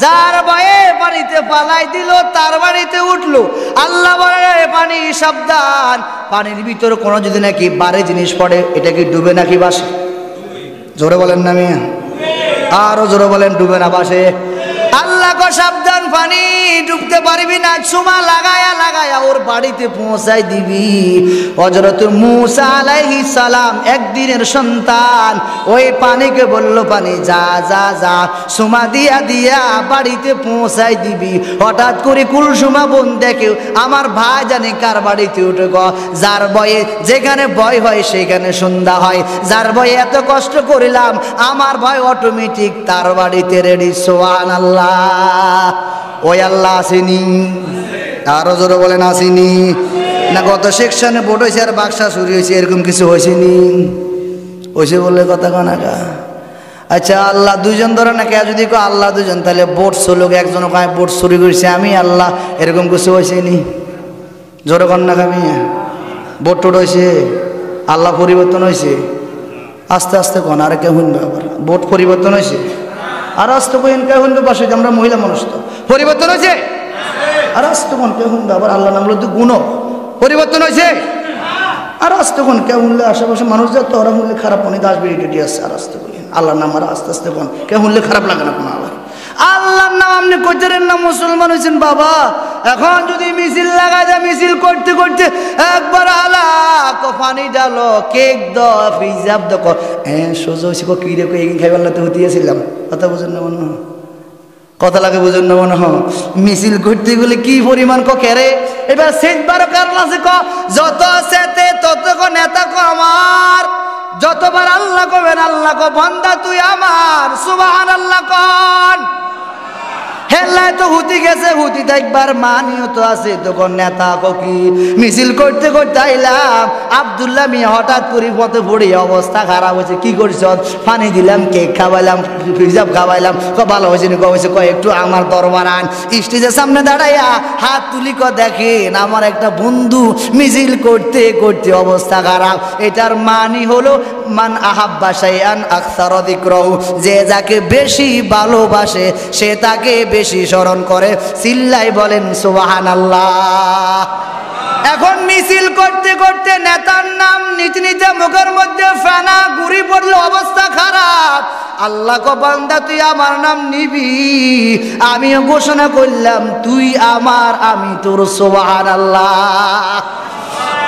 যার ভয়ে পানিতে পালাই দিল, তার বাড়িতে উঠলো। আল্লাহ বলে পানি সাবধান, পানির ভিতরে কোনো যদি নাকি বারে জিনিস পড়ে এটা কি ডুবে নাকি বাসে? জোরে বলেন না মিয়া, আরো জোরে বলেন ডুবে না বাসে? আল্লাহ কো সাবধান, পানি ডুবতে পারবি না, চুমা লাগায়া লাগায়া ওর বাড়িতে পৌঁছাই দিবি। হযরত মূসা আলাইহিস সালাম একদিনের সন্তান, ওই পানিকে বলল পানি যা যা যা, চুমা দিয়া দিয়া বাড়িতে পৌঁছাই দিবি। হঠাৎ করে কুলসুমা বোন দেখে আমার ভাই জানে কার বাড়িতে উঠে গ। যার ভয়ে যেখানে ভয় হয় সেখানে সন্ধ্যা হয়, যার ভয়ে এত কষ্ট করিলাম আমার ভয় অটোমেটিক তার বাড়িতে রেডি। সুবহানাল্লাহ। ওই আল্লাহ আসেনি? আরো জোরে বলেন আসেনি না? গত সেকশনে ভোট হয়েছে আর বাক্সা চুরি হয়েছে, এরকম কিছু হয়েছে নি? হয়েছে বললে কথা কানাকা। আচ্ছা আল্লাহ দুইজন ধরে না, কে যদি কো আল্লাহ দুজন, তাহলে ভোট চলুক, একজন কয় ভোট চুরি করেছে আমি আল্লাহ, এরকম কিছু হয়েছে নি? জোরে কন্যা কামি ভোট টোট হয়েছে, আল্লাহ পরিবর্তন হয়েছে? আস্তে আস্তে কোন আর কে শুনবে আবার ভোট পরিবর্তন হয়েছে? আর আস্তে কোন কে শুনবে? পাশে আমরা মহিলা মানুষ তো পরিবর্তন হয়েছে, আর আস্তে কোন কে শুনবে আবার? আল্লাহ নাম তো গুণ পরিবর্তন হয়েছে, আর আস্তে কোন কে শুনলে আশেপাশে মানুষ যাতো ওরা শুনলে খারাপ মনে দাস বেরিয়ে আসছে, আর আস্তে কোন আল্লাহর নাম আর আস্তে আস্তে কোন কে শুনলে খারাপ লাগে না কোনো আবার? আল্লাহর নাম আপনি কইতেন না, মুসলমান হয়েছেন বাবা। এখন যদি মিছিল লাগায় যায়, মিছিল করতে করতে একবার আলাক পানি ডালো, কেক দাও, ফিজাব দেখো, সোজা হয়েছে কি রে, এই খাইবার তো হতিয়েছিলাম, কথা বুঝেন না মনে হয়? কথা লাগে বুঝেন না মনে হয়? মিছিল করতে গেলে কি পরিমাণ কেরে। এবার শেষবারও কারণ আছে যত সেতে তত নেতা আমার, যতবার আল্লাহ কবেন আল্লাহ কো বান্দা তুই আমার, সুবহানাল্লাহ কোন। হেল্লায় তো হুতি গেছে, হুতিতে একবার মানিও তো আছে, তখন নেতা কি মিছিল করতে করতে আইলাম, আব্দুল্লাহ মিয়া হঠাৎ করে পথে পড়ে অবস্থা খারাপ হয়েছে, কি করছ? পানি দিলাম, কেক খাওয়াইলাম, ফিজাব খাওয়াইলাম, ভালো হয়েছে নি? কয়েছে একটু আমার দরবার আন। স্টেজের সামনে দাঁড়াইয়া হাত তুলি দেখেন আমার একটা বন্ধু মিছিল করতে করতে অবস্থা খারাপ। এটার মানি হলো মান আহাব্বা শাইআন আকসারা যিকরাহু, যে যাকে বেশি ভালোবাসে সে তাকে বেশি স্মরণ করে। চিল্লাই বলেন সুবহানাল্লাহ। এখন মিছিল করতে করতে নেতার নাম নিতে নিতে মুখের মধ্যে ফেনা ঘুরি পড়লো, অবস্থা খারাপ। আল্লাহ কো বান্দা তুই আমার নাম নিবি, আমিও ঘোষণা করলাম তুই আমার, আমি তোর, সুবহানাল্লাহ।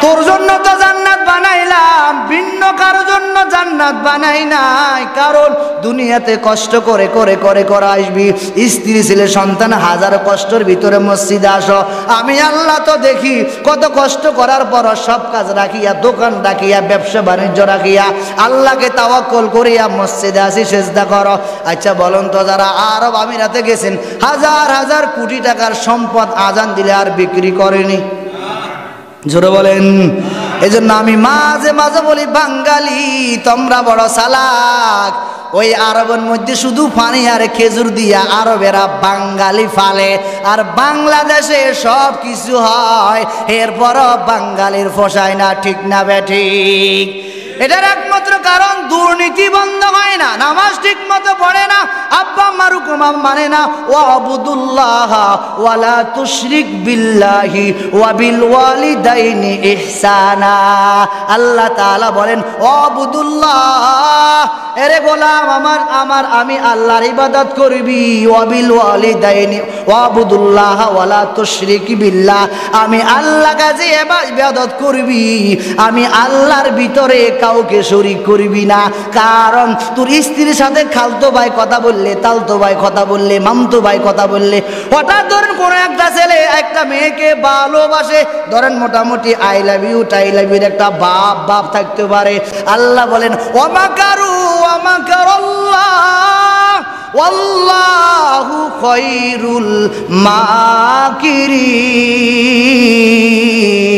তোর জন্য তো জান্নাত বানাইলাম, ভিন্ন কারোর জন্য জান্নাত বানাই নাই। কারণ দুনিয়াতে কষ্ট করে করে করে করে আসবি, স্ত্রী ছেলে সন্তান হাজার কষ্টের ভিতরে মসজিদে আসো। আমি আল্লাহ তো দেখি কত কষ্ট করার পর সব কাজ রাখিয়া, দোকান রাখিয়া, ব্যবসা বাণিজ্য রাখিয়া, আল্লাহকে তাওয়াক্কুল করিয়া মসজিদে আসি, সেজদা করো। আচ্ছা বলুন তো, যারা আরব আমিরাতে গেছেন, হাজার হাজার কোটি টাকার সম্পদ আজান দিলে আর বিক্রি করেনি? জোরে বলেন। এই জন্য আমি মাঝে মাঝে বলি, বাঙালি তোমরা বড় চালাক। ওই আরবের মধ্যে শুধু পানি আর খেজুর দিয়া আরবেরা বাঙালি ফালে, আর বাংলাদেশে সব কিছু হয়, এরপরও বাঙালির ফসায় না। ঠিক না বেঠিক? এটার একমাত্র কারণ দুর্নীতি বন্ধ হয় না, নামাজ ঠিক মতো পড়ে না, আব্বা আম্মার হুকুম মানে না। ওয়াবুদুল্লাহ ওয়ালা তুশরিক বিল্লাহি ওয়া বিল ওয়ালিদাইনি ইহসানা। আল্লাহ তাআলা বলেন ওয়াবুদুল্লাহ, এরে গোলাম আমার আমি আল্লাহর ইবাদত করবি। ওয়া বিল ওয়ালিদাইনি ওয়াবুদুল্লাহ ওয়ালা তুশরিক বিল্লাহ, আমি আল্লাহ কাছে ইবাদত করবি, আমি আল্লাহর ভিতরে কাউকে শরীক করবি না। কারণ তোর স্ত্রীর সাথে খালতো ভাই কথা বললে, তালতো ভাই কথা বললে, মামতো ভাই কথা বললে, হঠাৎ ধরেন কোনো একটা ছেলে একটা মেয়েকে ভালোবাসে, ধরেন মোটামুটি আই লাভ ইউ টাই লাভ ইউর একটা বাপ থাকতে পারে। আল্লাহ বলেন ওয়ামাকারু ওয়ামাকারাল্লাহ ওয়াল্লাহু খায়রুল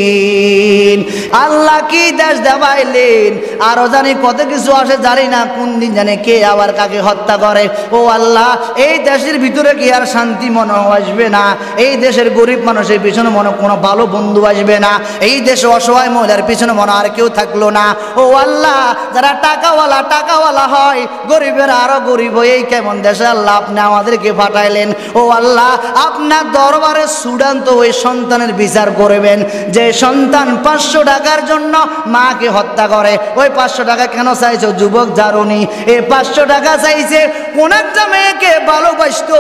মাকিরিন। আল্লাহ কি দেশ দেবাইলেন, আরো জানি কত কিছু আসে, জানি না কোন দিন জানে কে আবার কাকে হত্যা করে। ও আল্লাহ, এই দেশের ভিতরে কি আর শান্তি মনে আসবে না? এই দেশের গরিব মানুষের পিছনে মনে কোনো ভালো বন্ধু আসবে না? এই দেশে অসহায় মহিলার পিছনে মনে আর কেউ থাকলো না? ও আল্লাহ, যারা টাকাওয়ালা হয়, গরিবের আরো গরিব, এই কেমন দেশে আল্লাহ আপনি আমাদেরকে পাঠাইলেন। ও আল্লাহ, আপনার দরবারে চূড়ান্ত ওই সন্তানের বিচার করবেন যে সন্তান 500 টাকার জন্য মাকে হত্যা করে। ওই 500 টাকা কেন চাইছো যুবক জারুনি? এই 500 টাকা চাইছে কোন একটা মেয়েকে ভালোবাসতো,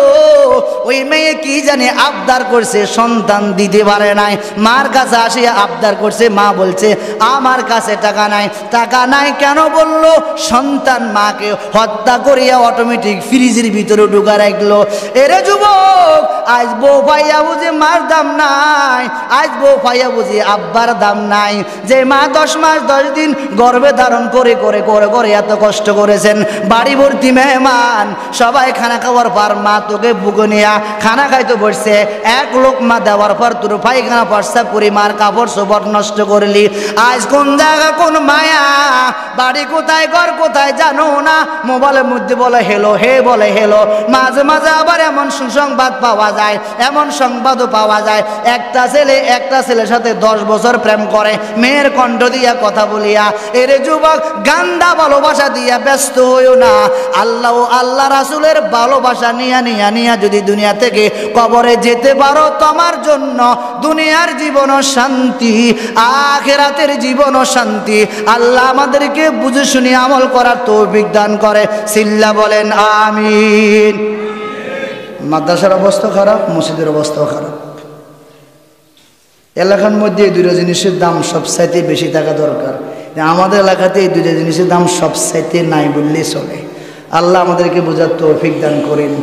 ওই মেয়ে কি জানে আবদার করছে, সন্তান দিতে পারে নাই, মার কাছে আসিয়া আবদার করছে, মা বলছে আমার কাছে টাকা নাই। টাকা নাই কেন বললো? সন্তান মাকে হত্যা করিয়া অটোমেটিক ফ্রিজের ভিতরে ঢুকা রাখলো। এরে যুবক, আজ বউ পাইয়া বুঝি মার দাম নাই, আজ বউ পাইয়া বুঝি আব্বার দাম নাই। যে মা 10 মাস 10 দিন গর্ভে ধারণ করে করে করে করে এত কষ্ট করেছেন, বাড়ি ভর্তি মেহমান, সবাই খানা খাওয়ার পর মা তোকে বুকে নিয়া খানা খাইতে বসছে, এক লোকমা দেওয়ার পর তোর পায়খানা প্রস্রাব করে মার কাপড় চোপড় নষ্ট করলি। আজ কোন জায়গা কোন মায়া, বাড়ি কোথায় ঘর কোথায় জানো না, মোবাইলের মধ্যে বলে হেলো, হে বলে হেলো। মাঝে মাঝে আবার এমন সুসংবাদ পাওয়া যায়, এমন সংবাদও পাওয়া যায়, একটা ছেলের সাথে 10 বছর প্রেম করে, মেয়ের কণ্ঠ দিয়া কথা বলিয়া। এরে যুবক, গান্দা ভালোবাসা দিয়া ব্যস্ত হইও না। আল্লাহ আল্লাহ রাসূলের ভালোবাসা নিয়া নিয়া নিয়া যদি দুনিয়া থেকে কবরে যেতে পারো, তোমার জন্য দুনিয়ার জীবনও শান্তি, আখিরাতের জীবনও শান্তি। আল্লাহ আমাদেরকে বুঝে শুনে আমল করার তৌফিক দান করে। সিল্লা বলেন আমিন। মাদ্রাসার অবস্থা খারাপ, মসজিদের অবস্থাও খারাপ। এলাকার মধ্যে এই দুটো জিনিসের দাম সবচাইতে বেশি থাকা দরকার। আমাদের এলাকাতে এই দুটো জিনিসের দাম সবচাইতে নাই বললেই চলে। আল্লাহ আমাদেরকে বোঝার তৌফিক দান করেন।